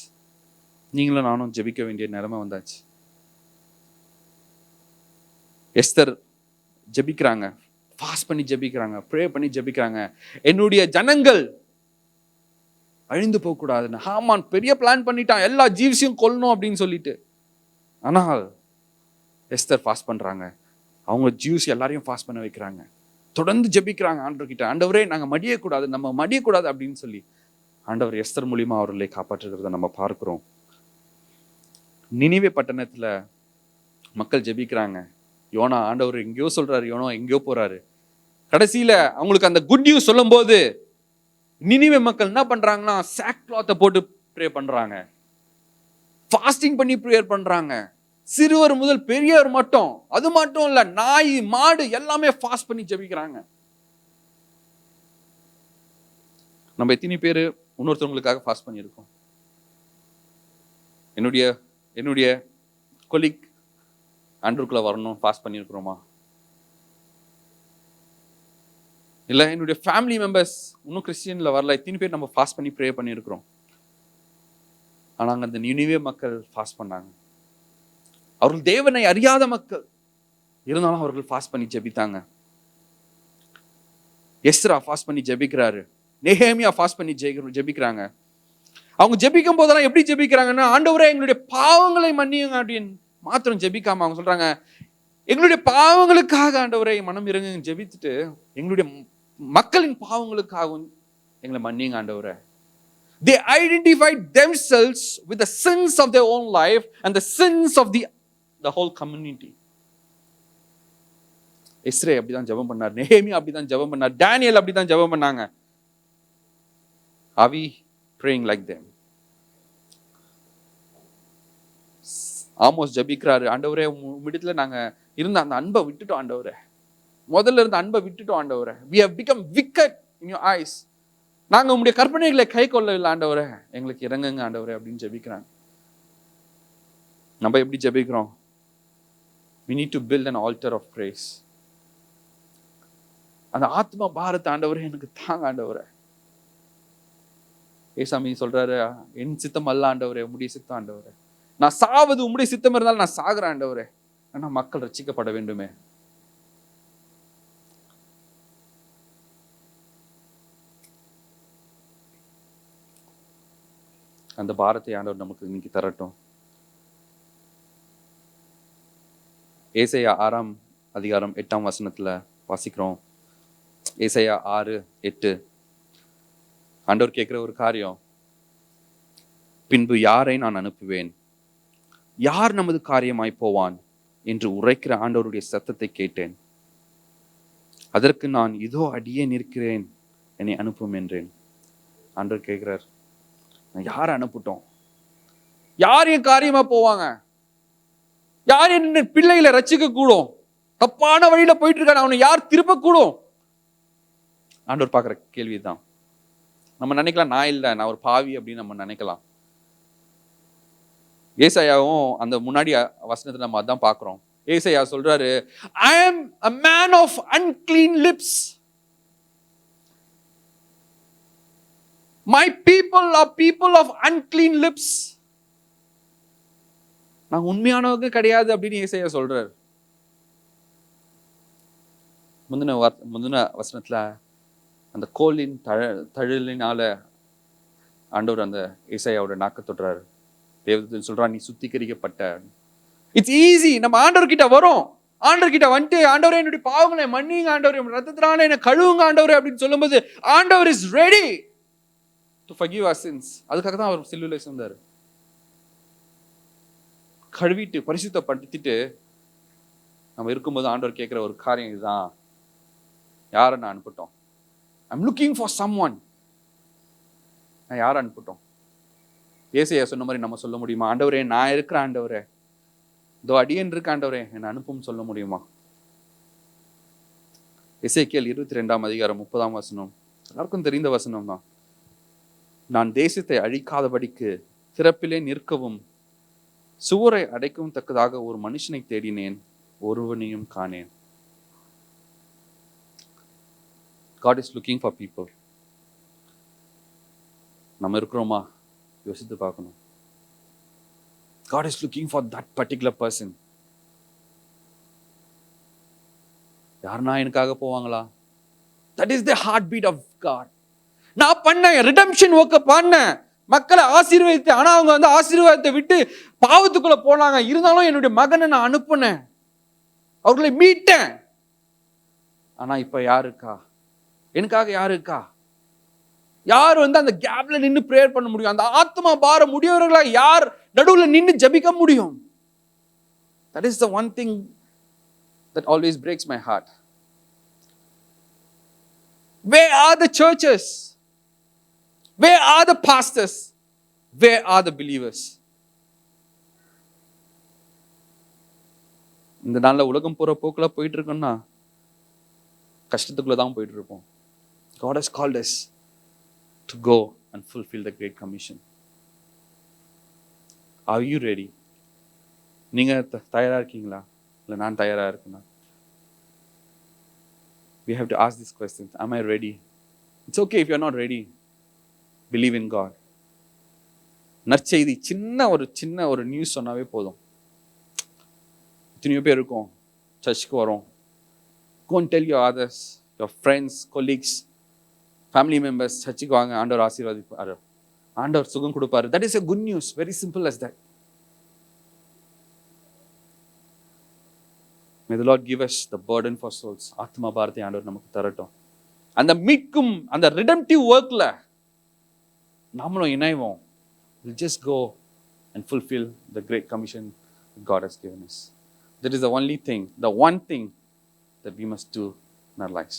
நீங்களும் நானும் ஜெபிக்க வேண்டிய நிலைமை வந்தாச்சு. எஸ்தர் ஜெபிக்கிறாங்க, ஃபாஸ்ட் பண்ணி ஜெபிக்கிறாங்க, ப்ரே பண்ணி ஜெபிக்கிறாங்க. என்னுடைய ஜனங்கள் அழிந்து போக கூடாதுன்னு. ஹாமான் பெரிய பிளான் பண்ணிட்டான், எல்லா ஜீவ்ஸையும் கொல்லணும் அப்படின்னு சொல்லிட்டு. ஆனால் எஸ்தர் ஃபாஸ்ட் பண்றாங்க, அவங்க ஜீவ்ஸ் எல்லாரையும் ஃபாஸ்ட் பண்ண வைக்கிறாங்க. தொடர்ந்து ஜெபிக்கிறாங்க ஆண்டவர்கிட்ட, ஆண்டவரே நாங்க மடியக்கூடாது, நம்ம மடியக்கூடாது அப்படின்னு சொல்லி. ஆண்டவர் எஸ்தர் மூலியமா அவர்களை காப்பாற்றுகிறத நம்ம பார்க்கிறோம். நினிவே பட்டணத்துல மக்கள் ஜெபிக்கிறாங்க. யோனா ஆண்டவர் எங்கேயோ சொல்றாரு, யோனா எங்கேயோ போறாரு. கடைசியில அவங்களுக்கு அந்த குட் நியூஸ் சொல்லும் போது நினிவே மக்கள் என்ன பண்றாங்கன்னா சாக் கிளாத்தை போட்டு ப்ரே பண்றாங்க, ஃபாஸ்டிங் பண்ணி ப்ரேயர் பண்றாங்க. சிறுவர் முதல் பெரியவர் மட்டும், அது மட்டும் இல்ல நாய் மாடு எல்லாமே ஃபாஸ்ட் பண்ணி ஜெபிக்கிறாங்க. நம்ம எத்தனை பேர் இன்னொருத்தவங்களுக்காக ஃபாஸ்ட் பண்ணியிருக்கோம்? என்னுடைய கொலீக் ஆண்டவருக்குள்ள வரணும் ஃபாஸ்ட் பண்ணியிருக்கிறோமா? இல்லை என்னுடைய ஃபேமிலி மெம்பர்ஸ் இன்னும் கிறிஸ்டியன்ல வரல, எத்தனை பேர் நம்ம ஃபாஸ்ட் பண்ணி ப்ரே பண்ணியிருக்கிறோம்? ஆனால் அந்த நினிவே மக்கள் ஃபாஸ்ட் பண்ணாங்க. அவர்கள் தேவனை அறியாத மக்கள், இருந்தாலும் அவர்கள் ஃபாஸ்ட் பண்ணி ஜெபித்தாங்க. எஸ்ரா ஃபாஸ்ட் பண்ணி ஜெபிக்கிறாரு, நெகேமியா ஃபாஸ்ட் பண்ணி ஜெபிக்கிறாங்க. அவங்க ஜெபிக்கும் போதெல்லாம் எப்படி ஜெபிக்கிறாங்கன்னா, ஆண்டவரே எங்களுடைய பாவங்களை மன்னியுங்க அப்படின்னு மாத்திரம் ஜெபிக்காம அவங்க சொல்றாங்க, எங்களுடைய பாவங்களுக்காக ஆண்டவரே மனம் இறங்குங்க ஜெபித்துட்டு, எங்களுடைய மக்களின் பாவங்களுக்காகவும் எங்களை மன்னியுங்க ஆண்டவரே. They identified themselves with the sins of their own life and the sins of the whole community. எஸ்ரே அப்படிதான் ஜெபம் பண்ணார், நெகேமியா அப்படிதான் ஜெபம் பண்ணார், டேனியல் அப்படிதான் ஜெபம் பண்ணாங்க. Are we praying like them? Amos ஜெபிக்கிறாரு, ஆண்டவரே உம்மிடத்துல நாங்க இருந்த அந்த அன்பை விட்டுட்டோம் ஆண்டவரே, முதல்ல இருந்த அன்பை விட்டுட்டோம் ஆண்டவரே. We have become wicked in your eyes. நாங்க உங்களுடைய கற்பனைகளை கை கொள்ளவில்லை ஆண்டவரே, எங்களுக்கு இறங்குங்க ஆண்டவரே அப்படின்னு ஜெபிக்கிறாங்க. நம்ம எப்படி ஜெபிக்கிறோம்? We need to build an altar of praise. அந்த ஆத்மா பாரத்தை ஆண்டவரே எனக்கு தாங்க ஆண்டவரே. ஏசாமி சொல்றாரு, என் சித்தம் அல்ல ஆண்டவரே, உம்முடைய சித்தம் ஆண்டவரே. நான் சாவது உம்முடைய சித்தம் இருந்தாலும் நான் சாகுறேன் ஆண்டவரே, ஆனா மக்கள் ரட்சிக்கப்பட வேண்டுமே. அந்த பாரத்தை ஆண்டவர் நமக்கு இன்னைக்கு தரட்டும். ஏசாயா 6ஆம் அதிகாரம் 8ஆம் வசனத்துல வாசிக்கிறோம். ஏசாயா 6:8 ஆண்டவர் கேட்கிற ஒரு காரியம், பின்பு யாரை நான் அனுப்புவேன், யார் நமது காரியமாய் போவான் என்று உரைக்கிற ஆண்டவருடைய சத்தத்தை கேட்டேன். அதற்கு நான் இதோ அடியே நிற்கிறேன், என்னை அனுப்பும் என்றேன். ஆண்டவர் கேட்கிறார், நான் யாரை அனுப்பிட்டோம்? யார் என் காரியமா போவாங்க? யார் என் பிள்ளைகளை ரட்சிக்க கூடும்? தப்பான வழியில போயிட்டு இருக்கான், அவனை யார் திருப்ப கூடும்? ஆண்டவர் பார்க்குற கேள்விதான். நம்ம நினைக்கலாம், நான் இல்லை, நான் ஒரு பாவி அப்படின்னு நம்ம நினைக்கலாம். ஏசாயாவும் அந்த முன்னாடி வசனத்தை நம்ம அதான் பார்க்கிறோம். ஏசாயா சொல்றாரு, I am a man of unclean lips. My people are people of unclean lips. நான் உண்மையானவங்க கிடையாது அப்படின்னு ஏசாயா சொல்றார். முந்தின வசனத்துல அந்த கோலின் தழலினால ஆண்டவர் அந்த ஏசாயாவோட நாக்க தொடுறாரு. தேவதூதன் சொல்றான், நீ சுத்திகரிக்கப்பட்ட. It's easy. நம்ம ஆண்டவர் கிட்ட வரோம், ஆண்டவர் கிட்ட வந்துட்டு, ஆண்டவரே என்னுடைய பாவங்களை மன்னிங்க ஆண்டவரே, ரத்தத்தினால என்ன கழுவுங்க ஆண்டவரே அப்படின்னு சொல்லும்போது ஆண்டவர் is ready to forgive our sins. அதுக்காக தான் அவர் சிலுவையில சேர்ந்தாரு. கழுவிட்டு பரிசுத்தப்படுத்திட்டு நம்ம இருக்கும்போது ஆண்டவர் கேட்கிற ஒரு காரியம் இதுதான், யாரை நான் அனுப்பட்டும்? I'm looking for someone. நான் யாரை அனுப்பட்டும்? ஏசாயா சொன்ன மாதிரி நம்ம சொல்ல முடியுமா? ஆண்டவரே நான் இருக்கிறேன் ஆண்டவரே, இதோ அடியேன் இருக்க ஆண்டவரே, என்னை அனுப்பும் சொல்ல முடியுமா? எசேக்கியேல் 22 அதிகாரம் 30 வசனம் எல்லாருக்கும் தெரிந்த வசனம் தான். நான் தேசத்தை அழிக்காதபடிக்கு திறப்பிலே நிற்கவும் சுவரை அடைக்கவும் தக்கதாக ஒரு மனுஷனை தேடினேன், ஒருவனையும் காணேன். God is looking for people. நம்ம இருக்கிறோமா? யோசித்து பார்க்கணும். God is looking for that particular person. யாருன்னா எனக்காக போவாங்களா? That is the heartbeat of God. நான் பண்ண ரிடம்ஷன் ஒர்க்க பண்ணேன், மக்களை ஆசீர்வதித்து, ஆனா அவங்க வந்து ஆசீர்வாதத்தை விட்டு பாவத்துக்குள்ள போனாங்க. இருந்தாலும் என்னுடைய மகனை நான் அனுப்புனேன், அவர்களை மீட்டேன். ஆனா இப்ப யாரு இருக்கா? எனக்காக யாரு இருக்கா? யார் வந்து அந்த கேப்ல நின்று பிரேயர் பண்ண முடியும்? அந்த ஆத்மா பார முடியவர்களா யார் நடுவுல நின்று ஜெபிக்க முடியும்? That is the one thing that always breaks my heart. Where are the churches? Where are the pastors? Where are the believers? இந்த நாள்ல உலகம் போற போக்குல போயிட்டு இருக்கோம்னா கஷ்டத்துக்குள்ள தான் போயிட்டு இருப்போம். God has called us to go and fulfill the Great Commission. Are you ready? நீங்க தயாரா இருக்கீங்களா? இல்ல நான் தயாரா இருக்கேனா? We have to ask these questions. Am I ready? It's okay if you're not ready. Believe in God. நற்செய்தி சின்ன ஒரு நியூஸ் சொன்னாவே போதும். எத்தனையோ பேர் இருக்கும், சர்ச்சுக்கு வரோம். Go and tell your others, your friends, colleagues, family members, சர்ச்சுக்கு வாங்க, ஆண்டவர் ஆசீர்வதிப்பாரு, ஆண்டவர் சுகம் கொடுப்பாரு. That is a good news. Very simple as that. May the Lord give us the burden for souls. ஆத்மா பாரத்தை ஆண்டவர் நமக்கு தரட்டும். அந்த மீட்கும் அந்த ரிடம்டிவ் ஒர்க்ல நாமளும் இணைவோம். We'll just go and fulfill the great commission that God has given us. That is the only thing, the one thing that we must do in our lives.